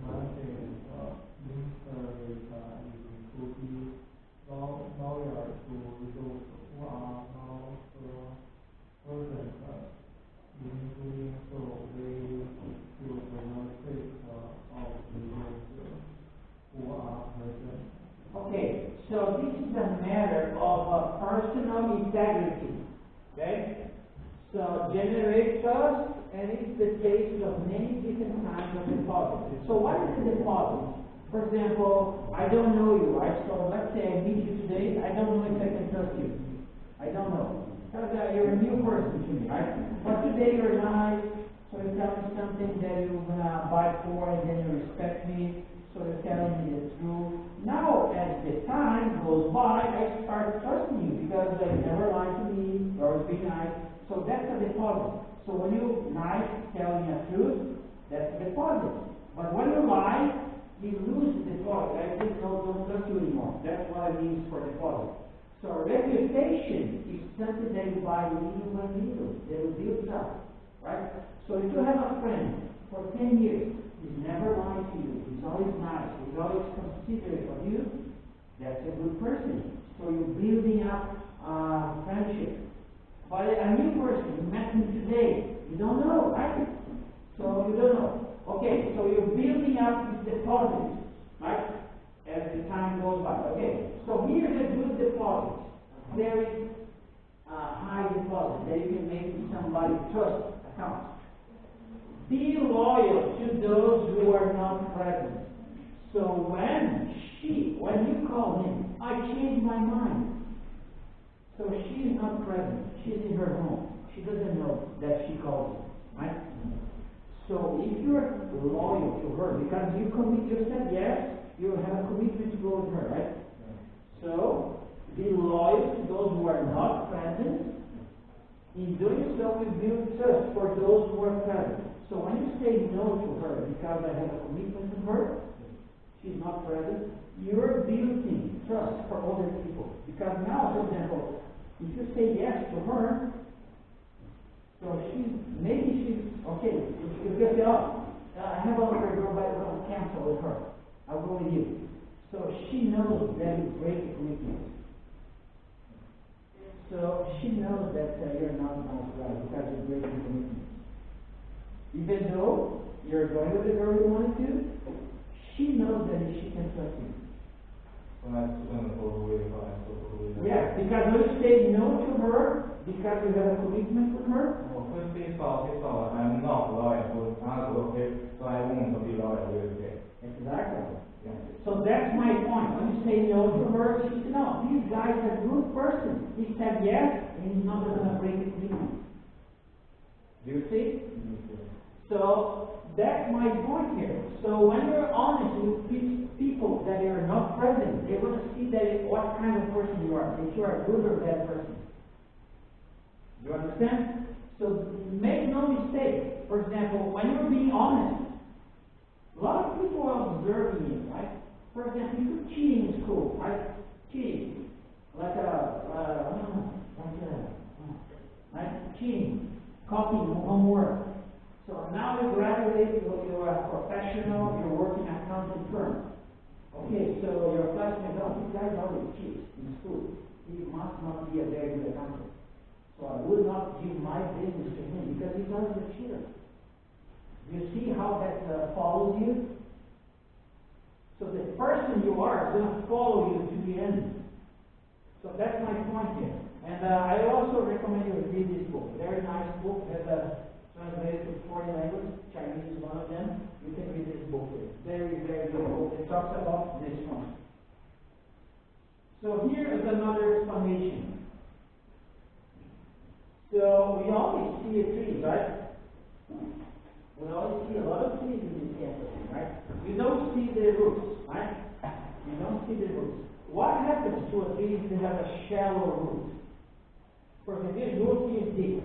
manage ministry is to be loyal to those who are not present in doing so. They should demonstrate of those who are present. Okay, so this is a matter of personal integrity. Okay? So generate trust, and it's the case of many different kinds of deposits. So what is a deposit? For example, I don't know you, right? So let's say I meet you today, I don't know if I can trust you. I don't know. Because you're a new person to me, right? But today you're nice, so you tell me something that you're gonna buy for, and then you respect me, so you're telling me the truth. Now, as the time goes by, I start trusting you because you never lied to me, you always be nice. So that's a deposit. So when you're nice, telling the truth, that's a deposit. But when you lie, you lose the deposit. I think no, don't trust you anymore. That's what it means for deposit. So reputation is something that you buy little by little. They will build up, right? So if you have a friend for 10 years, he's never lied to you, he's always nice, he's always considerate of you, that's a good person. So you're building up friendship. But a new person, you met him today, you don't know, right? So you don't know. Okay, so you're building up this deposit, right? As the time goes by. Okay, so here's a good deposit. Very high deposit that you can make in somebody's trust account. Be loyal to those who are not present. So when you call him, I change my mind. So she's not present. She's in her home. She doesn't know that she called him, right? So if you're loyal to her, because you said yes, you have a commitment to go with her, right? So be loyal to those who are not present. In doing so, you build trust for those who are present. So when you say no to her because I have a commitment to her, she's not present, you're building trust for other people. Because now, for example, if you say yes to her, so maybe she's, okay, you get it off. I have another girl, but I'm going to cancel with her. I'll go with you. So she knows that you break the commitment. So she knows that you're not a nice guy because you're breaking the commitment. Even though you're going with the girl you wanted to, she knows that she can trust you. Yeah, because when you say no to her, because you have a commitment with her. I'm not loyal to other, okay, so I won't be loyal with her. Exactly. Yeah. So that's my point. When you say no to her, she said, no, this guy is a good person. He said yes, and he's not going to break the commitment. Do you see? So that's my point here. So when you're honest with people that are not present, they want to see that what kind of person you are, if you are a good or bad person. You understand? So make no mistake. For example, when you're being honest, a lot of people are observing you, right? For example, you could cheating in school, right? Cheating. Right? Cheating. Copying homework. So now you graduate, you're a professional, you're working at accounting firm. Okay, so your classmates, oh, this guy always cheats in school. He must not be a very good accountant. So I will not give my business to him because he's always a cheater. You see how that follows you? So the person you are is going to follow you to the end. So that's my point here. And I also recommend you read this book. Very nice book. Has a translated to 40 languages. Chinese is one of them. You can read this book here. Very, very good book. It talks about this one. So here is another explanation. So we always see a tree, right? We always see a lot of trees in this campus, right? You don't see the roots, right? You don't see the roots. What happens to a tree if it has a shallow root? For example, this root is deep,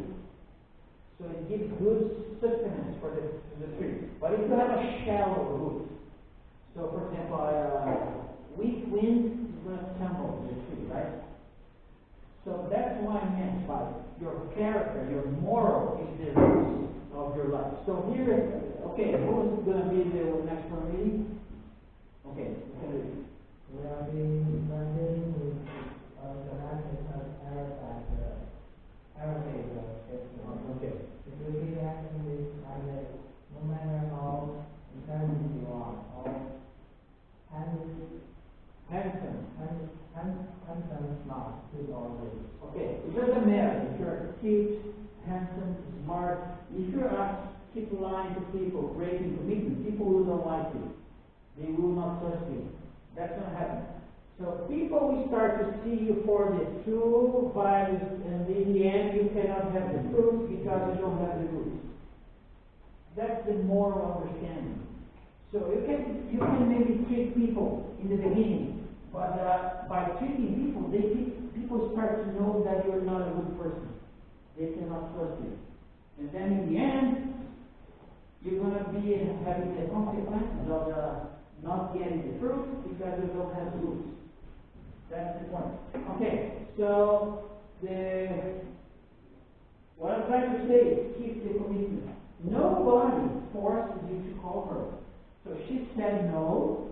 so it gives good sustenance for the tree. But if you have a shallow root, so for example, a weak wind is going to tumble the tree, right? So that's what I meant by your character, your moral is the roots of your life. So here, okay, who's going to be the next one reading? Okay, you can read. We are being blended with the language of Arabic festival. Okay. If you keep acting this language, no matter how intelligent you are, or handsome, smart, good or good. Okay, it doesn't matter if you're cute, handsome, smart. If you keep lying to people, breaking commitment, people who don't like you, they will not trust you. That's not happening. So people will start to see you for the true values, and in the end you cannot have the fruits because you don't have the roots. That's the moral understanding. So you can maybe treat people in the beginning, but by treating people, people start to know that you're not a good person. They cannot trust you. And then in the end, you're going to be having the consequences of not getting the fruit because you don't have roots. That's the point. Okay, so what I'm trying to say is keep the commitment. Nobody forces you to call her. So she said no,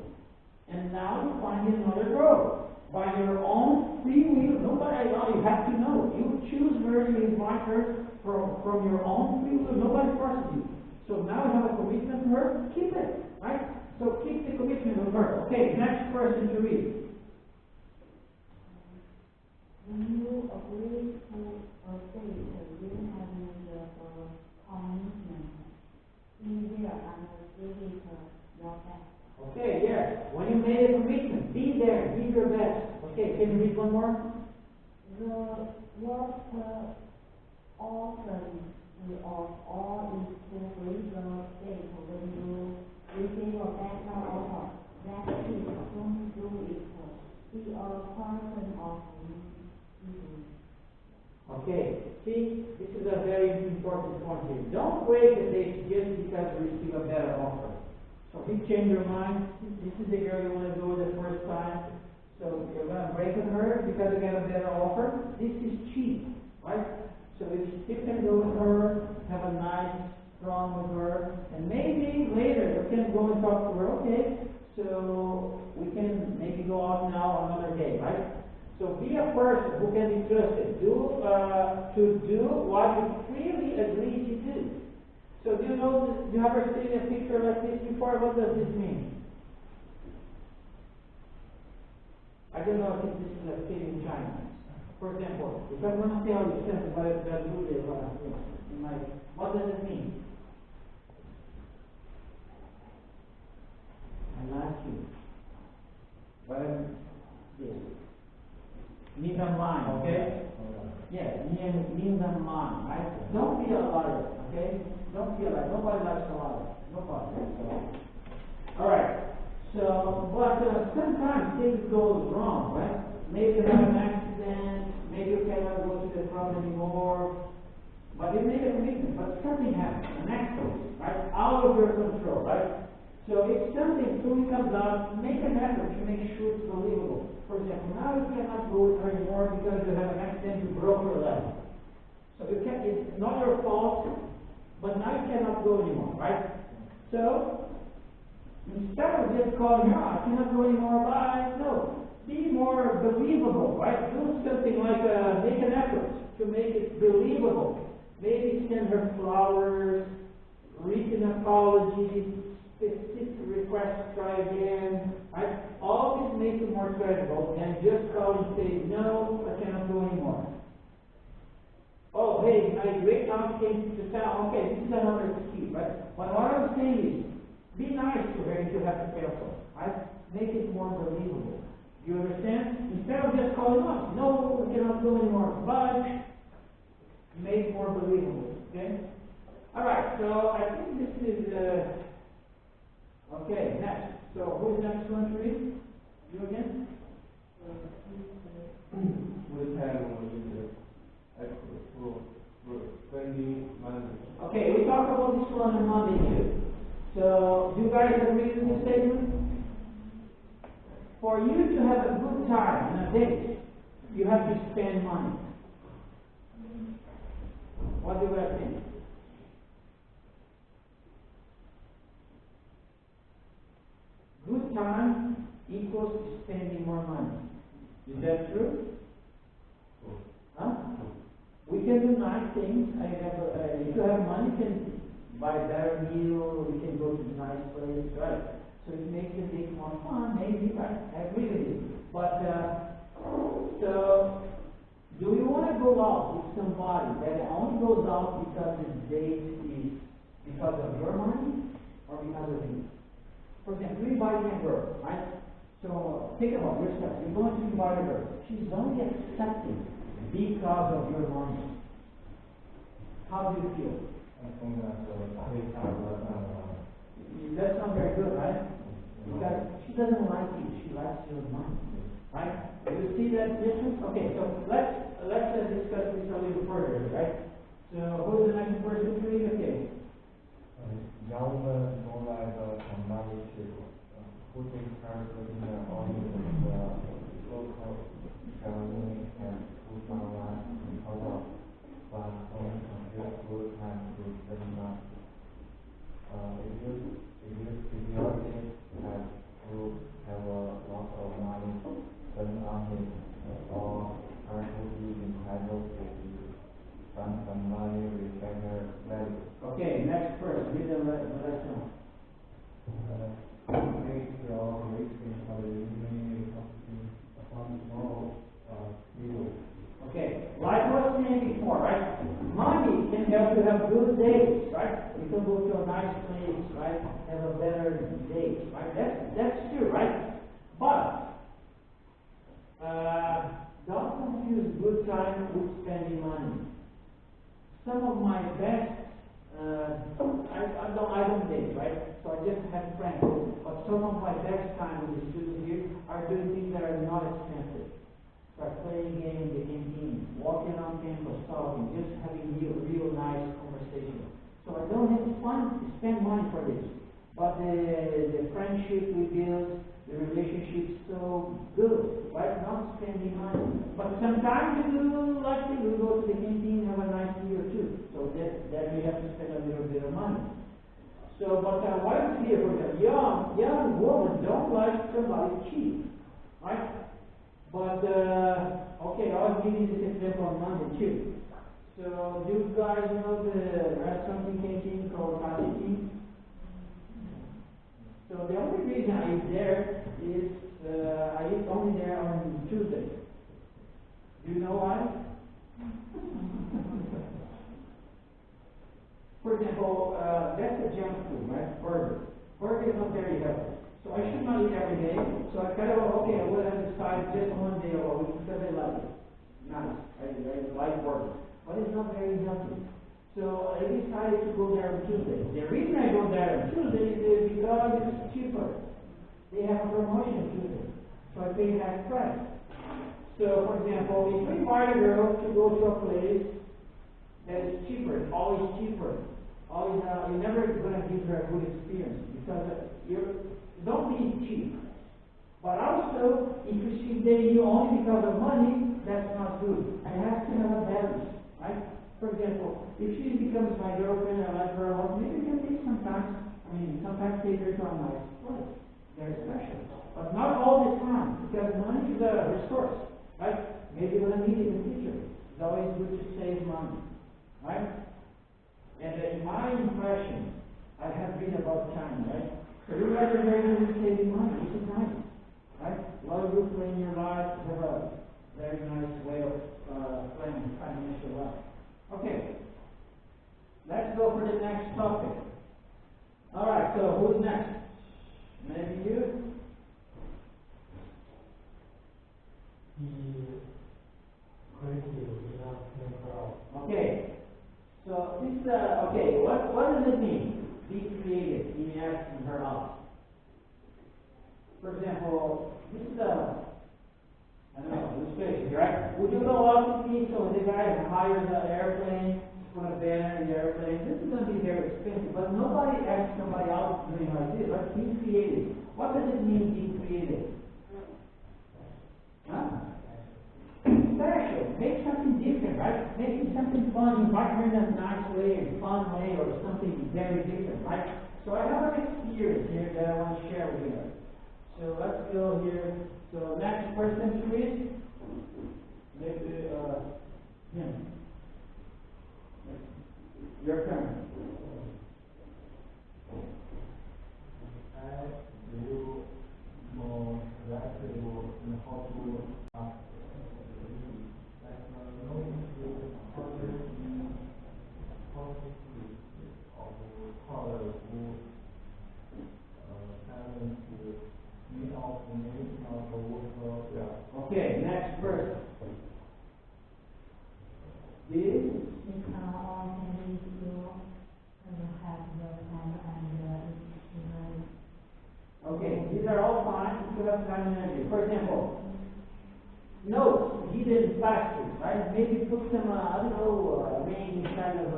and now you find another girl. By your own free will, nobody allowed you have to know. You choose her, you invite her from your own free will, nobody forces you. So now you have a commitment to her, keep it, right? So keep the commitment with her. Okay, next person to read. When you agree to a date, you have made a commitment. Be there and give it your best. Okay, yes. When you made a commitment, be there, give your best. Okay, can you read one more? What offering of all is to bring the state when you receive a better offer. That is, don't do it. Be a person of evil. Okay, see, this is a very important point here. Don't break the date just because you receive a better offer. So if you change your mind, this is the girl you want to go the first time, so you're going to break with her because you get a better offer. This is cheap, right? So if you still can go with her, have a nice strong with her, and maybe later you can go and talk to her, okay, so we can maybe go out now another day, right? So be a person who can be trusted. To do what you freely agree to do. So do you ever seen a picture like this before? What does this mean? I don't know if this is a thing in China. For example, if I'm going to tell you something about that what does it mean? I like you. But yes. Means I'm lying, okay? Yes, means I'm lying, right? Don't be a liar, okay? Don't be a liar. Nobody likes a liar. Nobody. Alright. So, but sometimes things go wrong, right? Maybe you have an accident, maybe you cannot go to the prom anymore, but you made a commitment, but something happens, an accident, right? Out of your control, right? So if something truly comes up, make an effort to make sure it's believable. For example, now you cannot go with her anymore because you have an accident, you broke your leg. So it's not your fault, but now you cannot go anymore, right? So instead of just calling her, I cannot go anymore, bye. No, be more believable, right? Do something like make an effort to make it believable. Maybe send her flowers, written apologies, specific requests, try again, right? Always make it more credible than just call and say, no, I cannot do anymore. Oh, hey, my great aunt came to town. Okay, this is another excuse, right? But what I'm saying is, be nice to her if you have to pay for, right? Make it more believable. You understand? Instead of just calling up, no, I cannot do anymore, but make it more believable, okay? All right, so I think this is, okay, next. So who's next one to read? You again? Full time for spending money. Okay, we talked about this one on Monday too. So, do you guys agree with this statement? For you to have a good time on a date, you have to spend money. What do you guys think? Good time equals spending more money. Is that true? Huh? We can do nice things. If you have money, you can buy a better meal, we can go to a nice place, right? So it makes the date more fun, maybe, right? I agree with you. But, so, do you want to go out with somebody that only goes out because the date is because of your money or because of you? For example, you invite a girl, right? So, think about yourself. You're going to invite a girl. She's only accepting because of your money. How do you feel? That's not very good, right? Because she doesn't like you, she likes your money, right? Do you see that difference? Okay, so let's discuss this a little further, right? So who's the next person to read? Okay. Young don't like companionship. Putting person in the audience local family and to someone because of but only confuse good time to spend money. If your date has to have a lot of money spent on him, or are to be entitled to spend some money with better value. Okay, next person, give them the lesson. Make your waiting for the evening something upon small deal. Okay, like I was saying before, right? Money can help you have good days, right? You can go to a nice place, right? Have a better day, right? That's true, right? But don't confuse good time with spending money. Some of my best, I don't date, right? So I just have friends. But some of my best time with the students here are doing things that are not expensive. Start playing games in the canteen, walking around campus, talking, just having real nice conversation. So I don't have to spend money for this. But the friendship we build, the relationship so good, right? Not spending money. But sometimes we do like to go to the canteen, have a nice meal too. So that we have to spend a little bit of money. So, but what is here for the young woman don't like somebody cheap, right? But, okay, I was giving this example on Monday too. So, do you guys know the restaurant in canteen called Katiti? So, the only reason I eat there is, I eat only there on Tuesday. Do you know why? For example, that's a junk food, right? Burger. Burger is not very healthy. So I should not eat every day. So I kind of, okay, I would have decided just one day a week because I like it. Nice. I like burgers. But it's not very healthy. So I decided to go there on Tuesday. The reason I go there on Tuesday is because it's cheaper. They have a promotion Tuesday. So I pay half price. So for example, if we invite a girl to go to a place that is cheaper, it's always cheaper. Always, you're never going to give her a good experience because don't be cheap. But also, if she dates you only because of money, that's not good. I have to have a balance, right? For example, if she becomes my girlfriend, I like her a lot, maybe we can date sometimes. Sometimes take her to a nice place. Very special. But not all the time, because money is a resource, right? Maybe you're going to need it in the future. It's always good to save money, right? And in my impression, I have read about China, right? So you guys are very good at saving money, which is nice. right? A lot of you in your life have a very nice way of planning financial wealth. Okay, let's go for the next topic. All right, so who's next? Maybe you? Be creative enough to grow. Okay, so this, okay, what does it mean? Be creative in asking her out. For example, this is I don't know, illustration, right? Would you go out with me so the guy hires an airplane, put a banner in the airplane? This is going to be very expensive, but nobody asks somebody else doing like this, right? Be creative. What does it mean, be creative? Huh? Special. Make something different, right? Make something fun, invite her in a nice way, a fun way, or something very different, right? So I have an experience here that I want to share with you. So let's go here. So next person to read. Maybe him. Your turn. Do you more flexible in how to ask? Like knowing the color of color who talent me of the name of the water. Yeah. Okay, next person. This. They are all very skilled and have the time and experience. Okay, these are all fine if you have time and energy. For example, notes, hidden plastic, right? Maybe put some, I don't know, maybe kind of,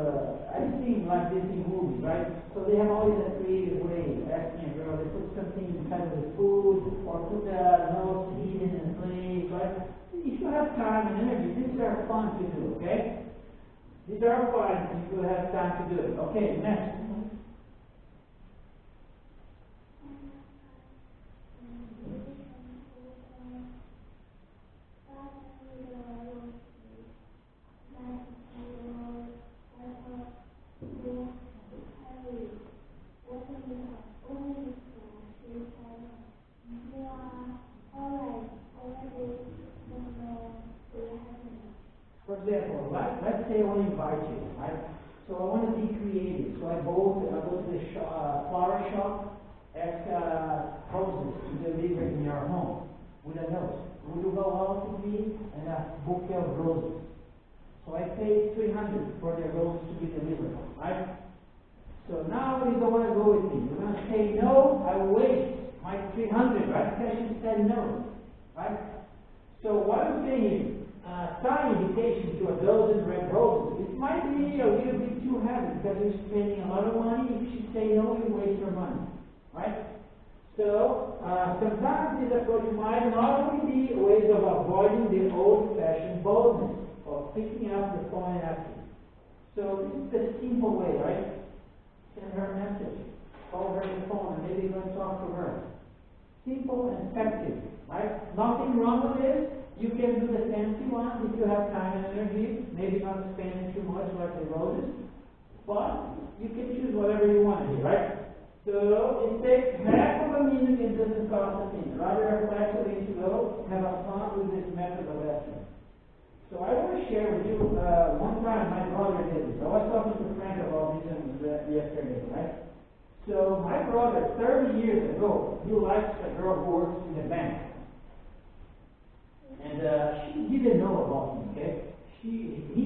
I've seen like this in movies, right? So they have always a creative way of asking a girl. They put something inside of the food or put the notes hidden in a place, right? If you have time and energy, these are fun to do, okay? These are fun if you have time to do it. Okay, next. For example, let's say I want to invite you, right? So I want to be creative. So I go to the flower shop, ask hostess to deliver in your home with a note. Would you go out with me and a bouquet of roses? So I pay $300 for the roses to be delivered, right? So now you don't want to go with me. You're going to say no, I waste my $300, right? Because you said no, right? So what I'm saying is, sign invitation to a dozen red roses. It might be a little bit too heavy because you're spending a lot of money. If you say no, you waste your money, right? So sometimes this approach might not only be ways of avoiding the old-fashioned boldness of picking up the phone and asking. So this is the simple way, right? Send her a message, call her on the phone, and maybe go and talk to her. Simple and effective, right? Nothing wrong with it. You can do the fancy one if you have time and energy, maybe not spending too much like the roses, but you can choose whatever you want to do, right? So it takes half of a minute and doesn't cost a thing. Rather reflect a way to go, have a fun with this method of asking. So I want to share with you, one time my brother did this. I was talking to Frank about this yesterday, right? So my brother, 30 years ago, he likes a girl who works in the bank. And she didn't know about me, okay?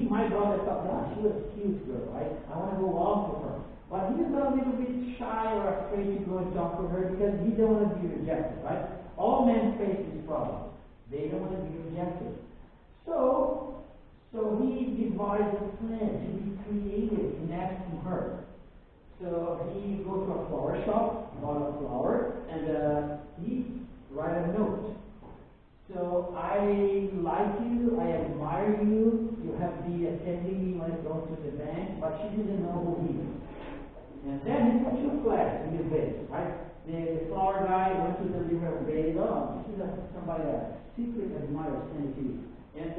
My brother thought, she was a cute girl, right? I want to go out with her. But he was a little bit shy or afraid to go and talk to her because he don't want to be rejected, right? All men face this problem. They don't want to be rejected. So he devised a plan to be creative in asking her. So he goes to a flower shop, bought a flower, and he write a note. So I like you, I admire you, you have been attending me when I go to the bank, but she didn't know who he is. And then he put two flags in the vase, right? The flower guy went to deliver a vase. Oh, this is somebody a secret admirer sent to you. And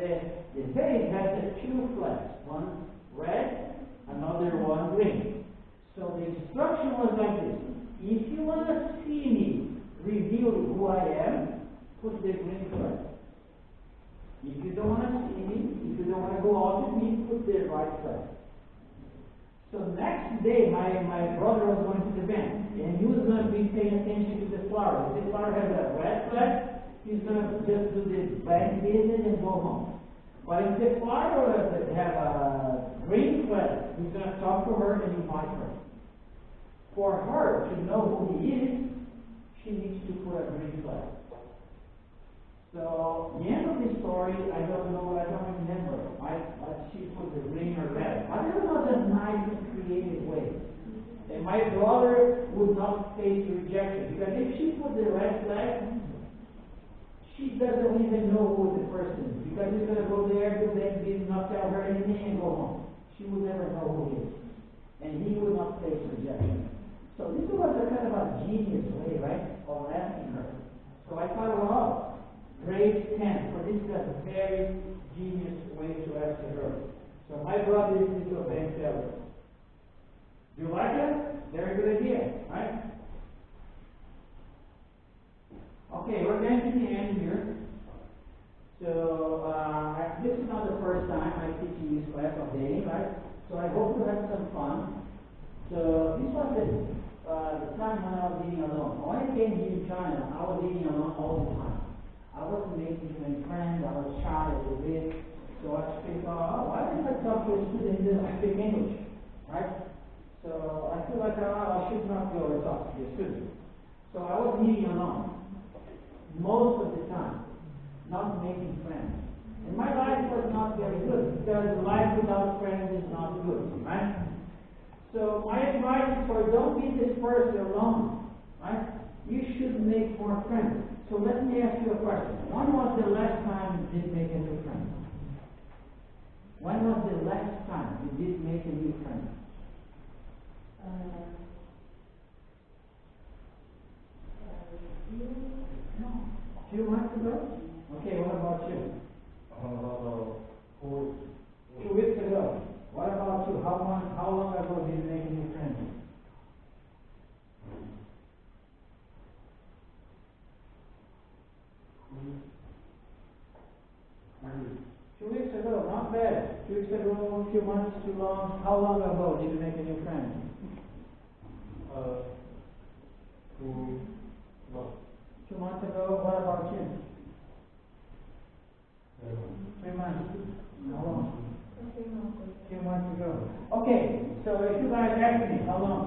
the vase has the two flags, one red, another one green. So the instruction was like this: if you want to see me reveal who I am, put the green flag. If you don't want to see me, if you don't want to go out with me, put the white flag. So next day, my brother was going to the bank, and he was going to be paying attention to the flower. If the flower has a red flag, he's going to just do the bank business and go home. But if the flower has a green flag, he's going to talk to her and invite her. For her to know who he is, she needs to put a green flag. So, the end of the story, I don't know, I don't remember. She put the green or red. I don't know the nice and creative way. And my brother would not face rejection, because if she put the red flag, she doesn't even know who the person is, because he's going to go there, do that business, not tell her anything, and go home. She would never know who he is. And he would not face rejection. So this was a kind of a genius way, right, of asking her. So I thought, wow, grade 10, for this is a very genius way to ask a girl. So my brother is into a bank teller. Do you like it? Very good idea, right? Okay, we're getting to the end here. So this is not the first time I'm teaching this class of dating, right? So I hope you had some fun. So this was the time when I was eating alone. When I came here in China, I was eating alone all the time. I wasn't making many friends, I was shy a little bit, so I thought, why don't I talk to a student who doesn't speak English, right? So I feel like I should not go and talk to the student. So I was eating alone, most of the time, not making friends. And my life was not very good, because life without friends is not good, right? So my advice is don't be dispersed alone, right? You should make more friends. So let me ask you a question. When was the last time you did make a new friend? When was the last time you did make a new friend? A few months ago? Okay, what about you? 2 weeks ago. What about you? How long ago did you make a new friend? 2 weeks ago, not bad. 2 weeks ago, a few months too long. How long ago did you make a new friend? 2 months. 2 months ago. What about you? 3 months. How long? A few months ago. Okay, so if you guys ask me, how long?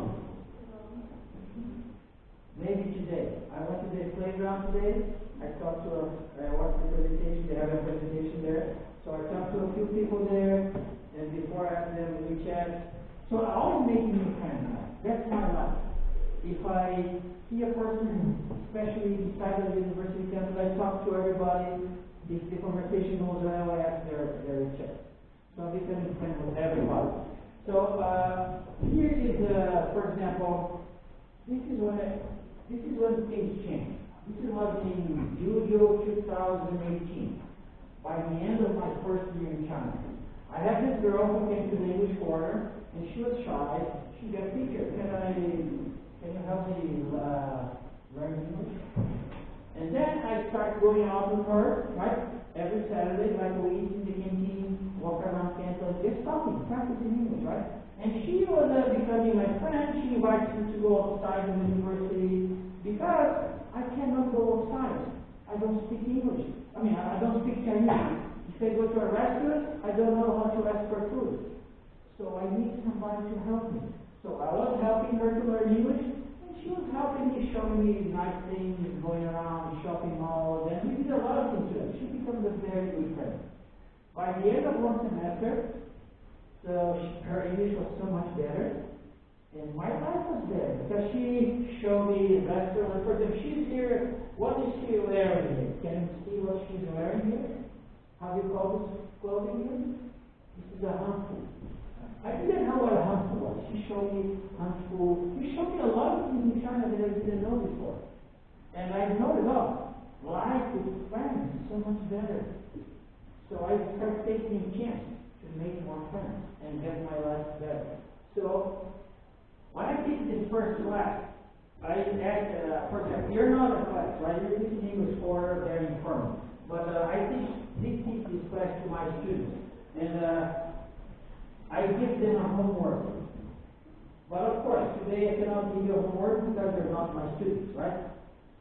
Maybe today. I went to the playground today. I talked to watched the presentation. They have a presentation there. So I talked to a few people there, and before I asked them, we chat. So I always make new friends now. That's my life. If I see a person, especially beside the university campus, I talk to everybody. If the conversation goes well, I ask their chat. So I'm becoming friends with everybody. So here is, for example, this is when things change. This is what in June 2018, by the end of my first year in China. I had this girl who came to the English corner, and she was shy. She got teacher. Can you help me learn English? And then I started going out with her, right? Every Saturday, like we eat in the canteen, walk around campus, just talking, practicing English, right? And she was becoming my friend. She invited me to go outside in the university because I cannot go outside. I don't speak English. I don't speak Chinese. If I go to a restaurant, I don't know how to ask for food. So I need somebody to help me. So I was helping her to learn English, and she was helping me, showing me nice things, going around shopping malls, and we did a lot of things together. She becomes a very good friend. By the end of one semester, her English was so much better, and my life was better because she showed me restaurants. For example, she's here. What is she wearing here? Can you see what she's wearing here? How do you call this clothing here? This is a hanfu. I didn't know what a hanfu was. She showed me hanfu. She showed me a lot of things in China that I didn't know before. And I noticed, life with friends is so much better. So I started taking a chance to make more friends and get my life better. So when I did this first class, I asked, for example, you're not a class, right? You're teaching English for their informal. But I teach this class to my students. And I give them a homework. But of course, today I cannot give you homework because they're not my students, right?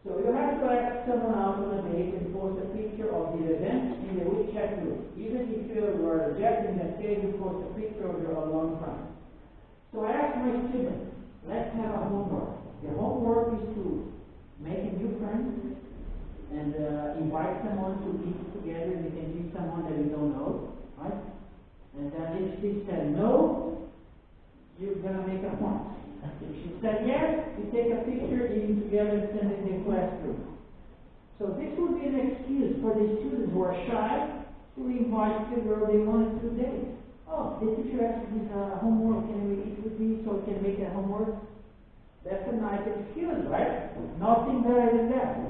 So you have to ask someone else on a date and post a picture of the event in the WeChat group. Even if you are rejecting that case, you post a picture of your alone time. So I asked my students, let's have a homework. The homework is to make a new friend and invite someone to eat together. You can meet someone that you don't know, right? And then if she said no, you're gonna make a point. If she said yes, you take a picture, eating together, and send it in the classroom. So this would be an excuse for the students who are shy to invite the girl they wanted to date. Oh, the teacher asked me homework, can we eat with me so we can make that homework? That's a nice excuse, right? Nothing better than that.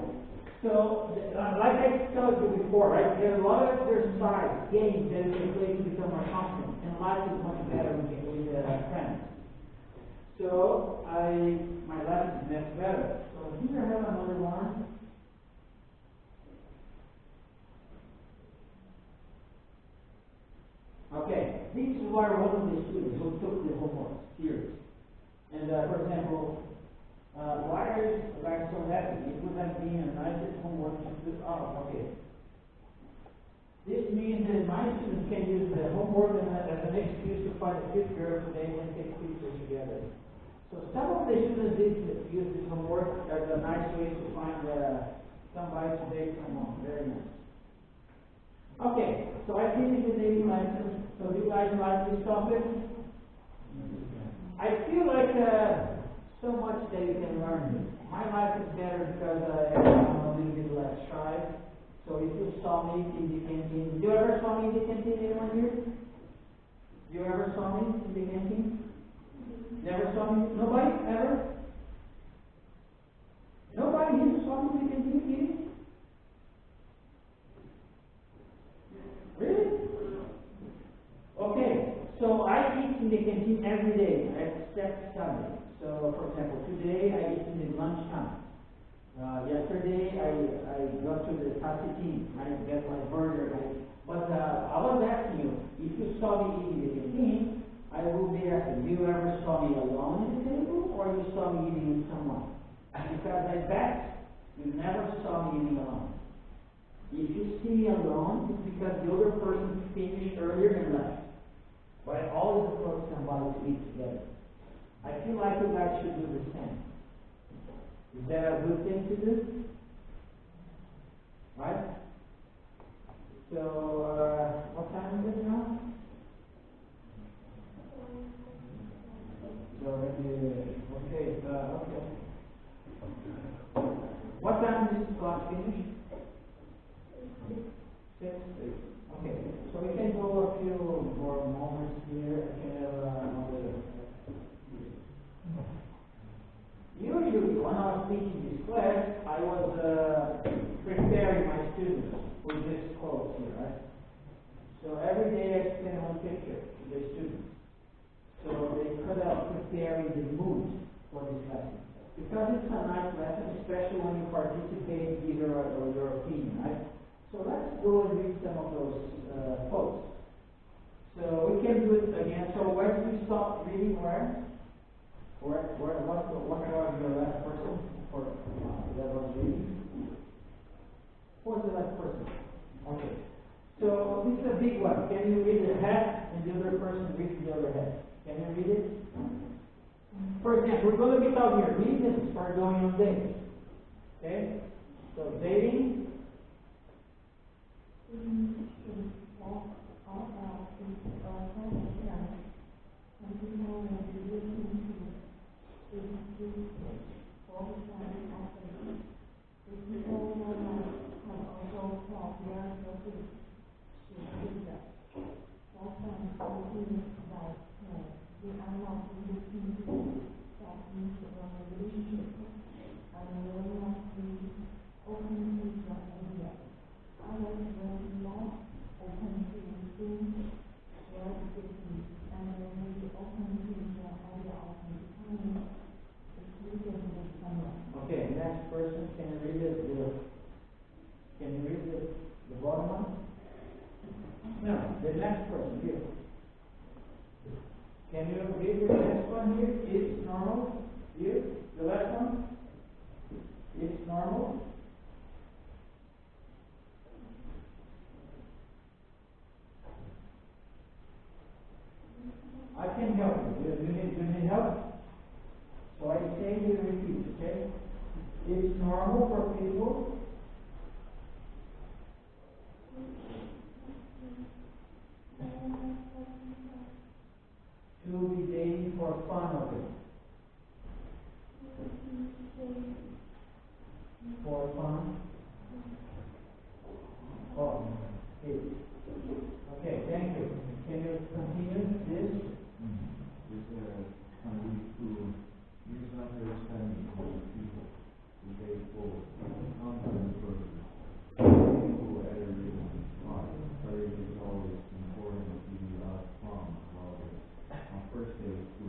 So, like I told you before, right, there's a lot of exercise, games that you can play to become more confident, and life is much better with friends. So, my life is much better. So here I have another one. Okay, this is why one of the students who took the homework serious. And for example, why are you guys so happy? It would have been a nice homework to do. Oh, okay. This means that my students can use the homework as an excuse to find a cute girl today and take pictures together. So some of the students did use this homework as a nice way to find somebody to date someone. Very nice. Okay, so I finished the dating lesson. So do you guys like this topic? I feel like so much that you can learn. My life is better because I'm a little bit less shy. So if you saw me in the canteen, you ever saw me in the canteen? Anyone here? You ever saw me in the canteen? Never saw me? Nobody? Ever? Nobody here saw me in the canteen eating? Really? Okay, so I eat in the canteen every day except Sunday. So, for example, today I eat in the lunchtime. Yesterday I got to the Tacitin, I get my burger. But I was asking you, if you saw me eating in the canteen, I will be asking, you ever saw me alone at the table, or you saw me eating with someone? Because I bet you never saw me eating alone. If you see me alone, it's because the other person finished earlier and left. But I always approach somebody to eat together. I feel like you guys should do the same. Is that a good thing to do? Right? So, what time is it now? So, okay. What time is this class finish? 6? Okay, so we can go a few more moments here. I can have another. Usually, when I was teaching this class, I was preparing my students with this quote here, right? So every day I explain one picture to the students. So they could have preparing the mood for this lesson. Because it's a nice lesson, especially when you participate, give your opinion, right? So let's go and read some of those quotes. So we can do it again. So where did we stop reading? What was the last person for that was reading? Who was the last person? Okay. So this is a big one. Can you read the head and the other person reads the other head? Can you read it? For example, we're going to be talking here reasons for going on dates. Okay? So dating. Now, the next person here. Can you read the next one here? Is normal? Here, the last one? Is normal? I can help you. You need help? So I say you repeat, okay? It's normal for people to be dating for fun of it. For fun. Oh, okay, thank you. Can you continue this? Is can lead to misunderstanding of people who they for confidence purposes. People at a reason why, but it is always important to be calm about it. On first day to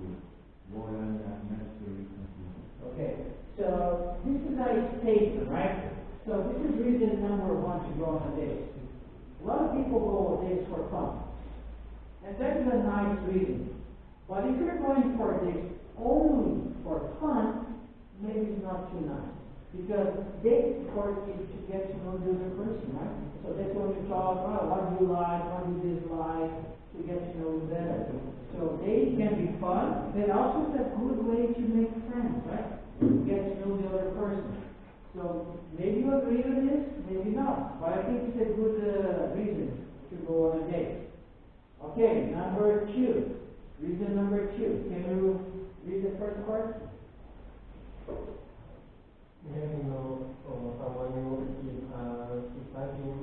avoid unnecessary confusion. Okay, so this is a statement, right? So this is reason number one to go on a date. A lot of people go on dates for fun. And that is a nice reason. But if you're going for a date only for fun, maybe it's not too nice. Because date for you to get to know the other person, right? So that's when you talk about what do you like, what do you dislike, to get to know you better. So dates can be fun, but also it's a good way to make friends, right? To get to know the other person. So maybe you agree with this, maybe not. But I think it's a good reason to go on a date. Okay, number two. Reason number two. Can you read the first part? Getting to know someone new is exciting.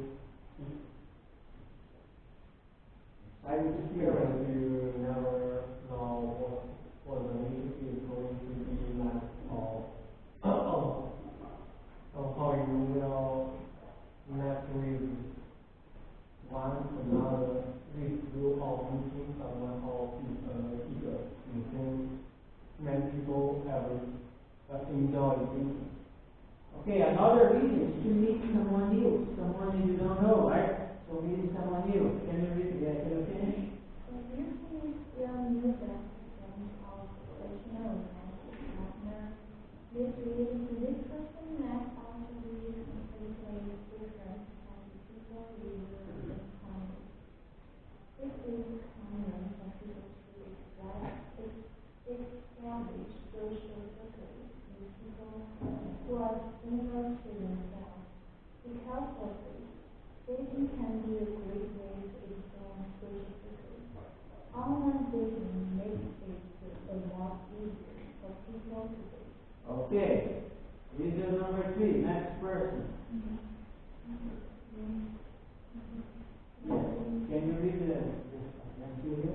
I will just hear Because you never know what the relationship is going to be like, or how you will match with one another with through of meeting someone or figure. You think many people have enjoy it. Okay, another reason is to meet someone new, someone you don't know, right? So meeting someone new. Can you read it? Can you finish? This leads to this person that also be completely different from the people we usually encounter. This is common for people to establish social circles with people who are similar to themselves. Because of this, dating can be a great way to expand social circles. Online dating makes it a lot easier for people to date. Okay. Reason number three. Next person. Yes. Can you read the next video?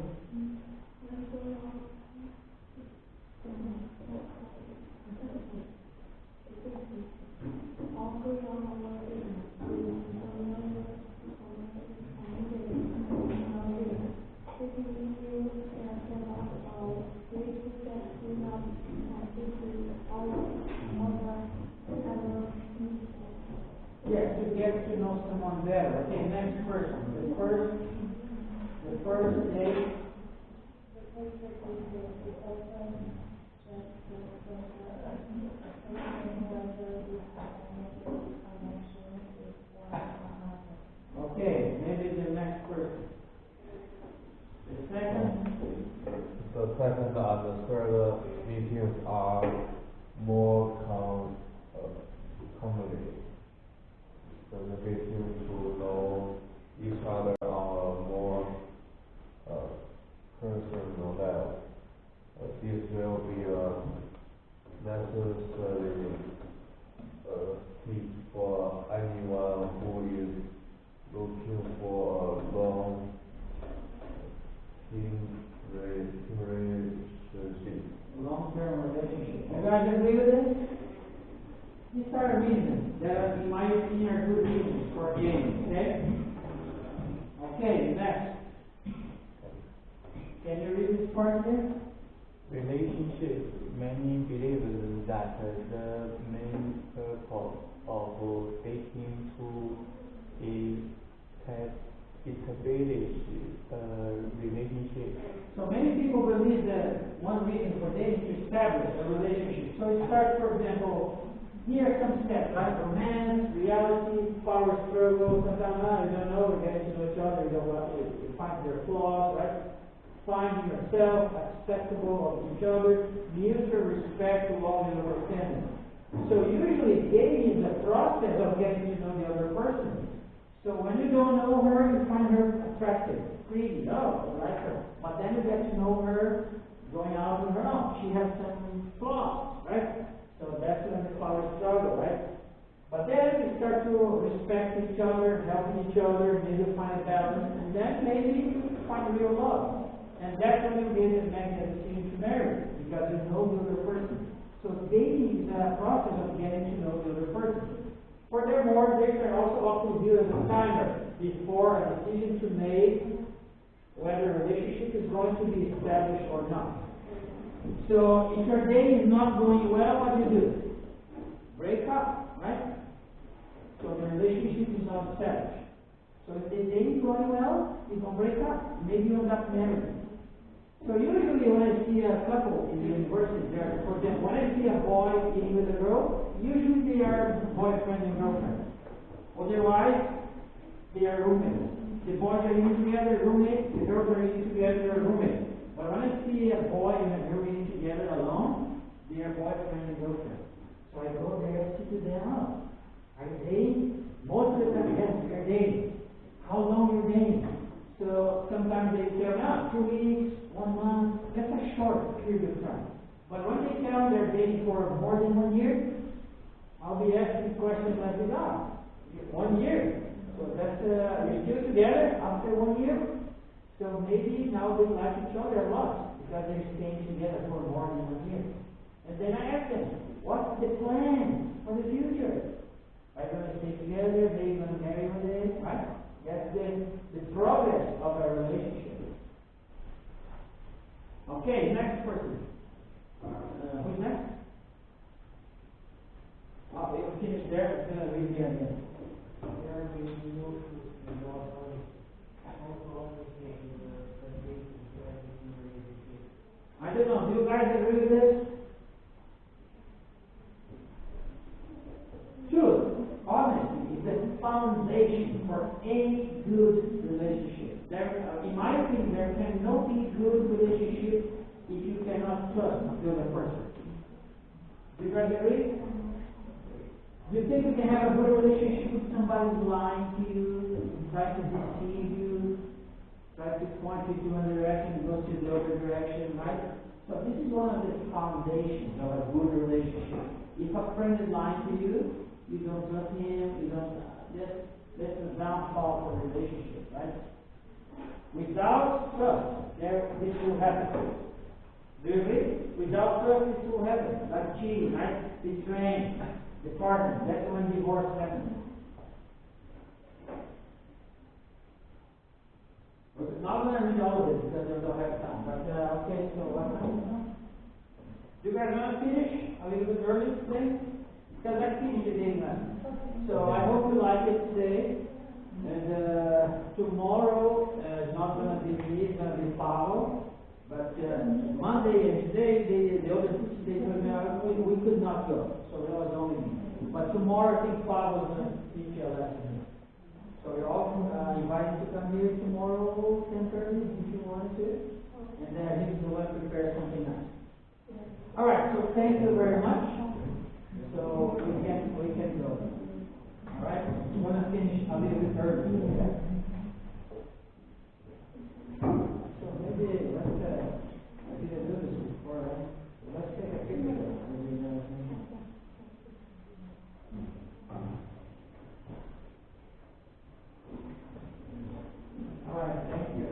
Yes, to get to know someone better. Okay, next person. The first date. Okay, maybe the next person. The second. The second and the third meetings are more commonly. So they get you to know each other on a more personal level. This will be a necessary tip for anyone who is looking for a long relationship. Long-term relationship. You guys agree with this? These are reasons that, in my opinion, are good reasons for dating. Okay? Okay, next. Can you read this part here? Relationship. Many believe that the main purpose of dating is finish relationship. So many people believe that one reason for dating is to establish a relationship. So it starts, for example, here are some steps, right? Romance, reality, power struggle, sometimes you don't know, we're getting to know each other, you find their flaws, right? Finding yourself acceptable of each other, mutual respect, love, and understanding. So usually dating is the process of getting to know the other person. So when you don't know her, you find her attractive, pretty, oh, you like her. But then you get to know her, going out with her, oh, she has some flaws, right? So that's when the power struggle, right? But then you start to respect each other, helping each other, maybe find a balance, and then maybe you find real love. And that's when you get make a decision to marry, because you know the other person. So dating is a process of getting to know the other person. Furthermore, dating are also often viewed as a timer before a decision to make whether a relationship is going to be established or not. So if your dating is not going well, what do you do? Break up, right? So the relationship is not established. So if the dating is going well, you don't break up. Maybe you end up married. So usually when I see a couple in the university, for example, when I see a boy eating with a girl, usually they are boyfriend and girlfriend. Otherwise, they are roommates. The boys are eating together, roommates. The girls are eating together, roommates. But when I see a boy and a girl eating together alone, they are boyfriend and girlfriend. So I go there, sit to them up. Are you dating? Most of the time, yes, we are dating. How long are you dating? So sometimes they tell me, 2 weeks, 1 month, that's a short period of time. But when they tell me they're dating for more than 1 year, I'll be asking questions like this, 1 year. So that's, you're still together after 1 year? So maybe now they like each other a lot, because they're staying together for more than 1 year. And then I ask them, what's the plan for the future? Are you going to stay together? Are you going to marry one day? Right? That's the progress of a relationship. Okay, next person. Who's next? Oh, you finish there, I'm going to read here again. I don't know, do you guys agree with this? Truth, honesty is the foundation for any good relationship. In my opinion, there cannot be good relationship if you cannot trust the other person. Do you guys agree? Do you think you can have a good relationship with somebody who's lying to you, trying to deceive you, trying to point you to one direction and go to the other direction, right? So this is one of the foundations of a good relationship. If a friend is lying to you, you don't trust him, you don't, that's a downfall for the relationship, right? Without trust, this will happen. Do you agree? Without trust, this will happen. Like cheating, right? Betraying the partner. That's when divorce happens. We're not going to read all of this because we don't have time. But, okay, so what time is it? Do you guys want to finish a little bit early today? Because I finished the day lesson. So I hope you like it today. And tomorrow is not going to be me, it's going to be Pablo. But Monday and today, the other teachers, they told me we could not go. So that was only me. But tomorrow, I think Pablo is going to teach you a lesson. So you're all invited to come here tomorrow, 10:30, if you want to. And then he's the one to prepare something nice. All right, so thank you very much. So we can go. All right, I'm going to finish a little bit early. Okay? So maybe I didn't do this before. Let's take a picture. All right, thank you.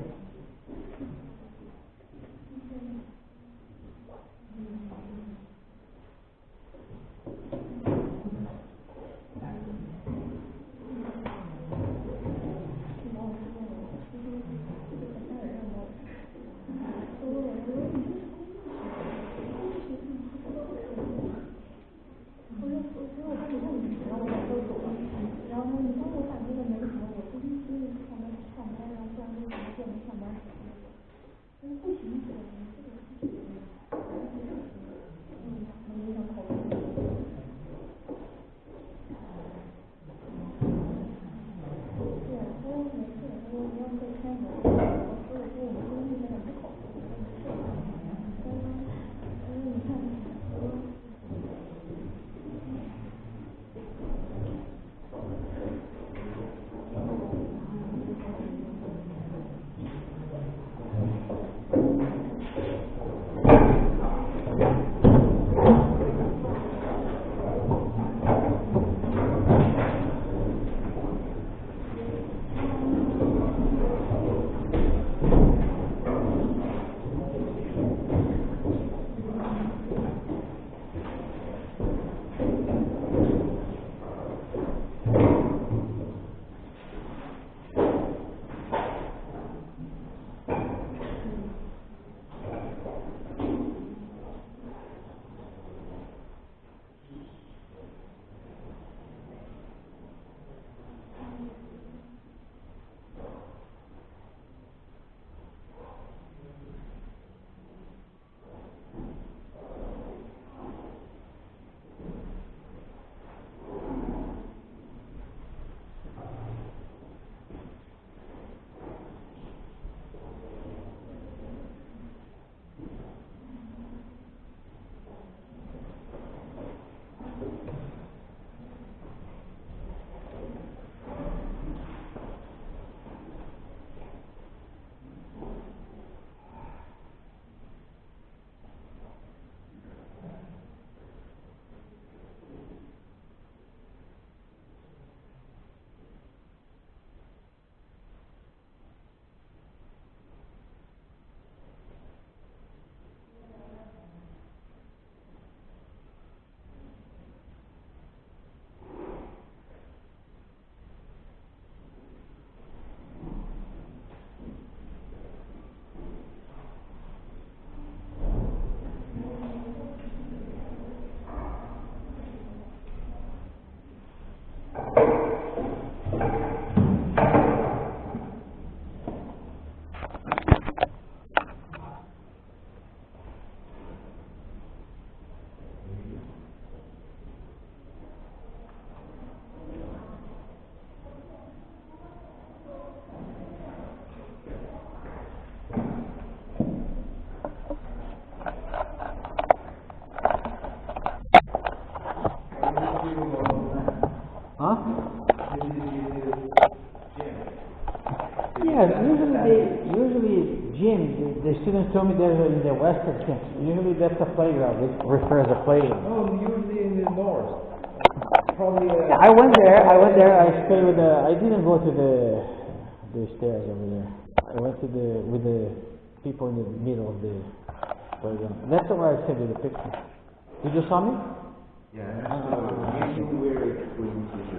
Huh? Yeah, usually gym, the students told me they're in the western campus. Usually that's a playground, it refers a playground. No, usually in the north. Probably. Yeah, I went there, I stayed with I didn't go to the stairs over there. I went to with the people in the middle of the playground. That's where I sent you the picture. Did you saw me? Yeah, so you were going to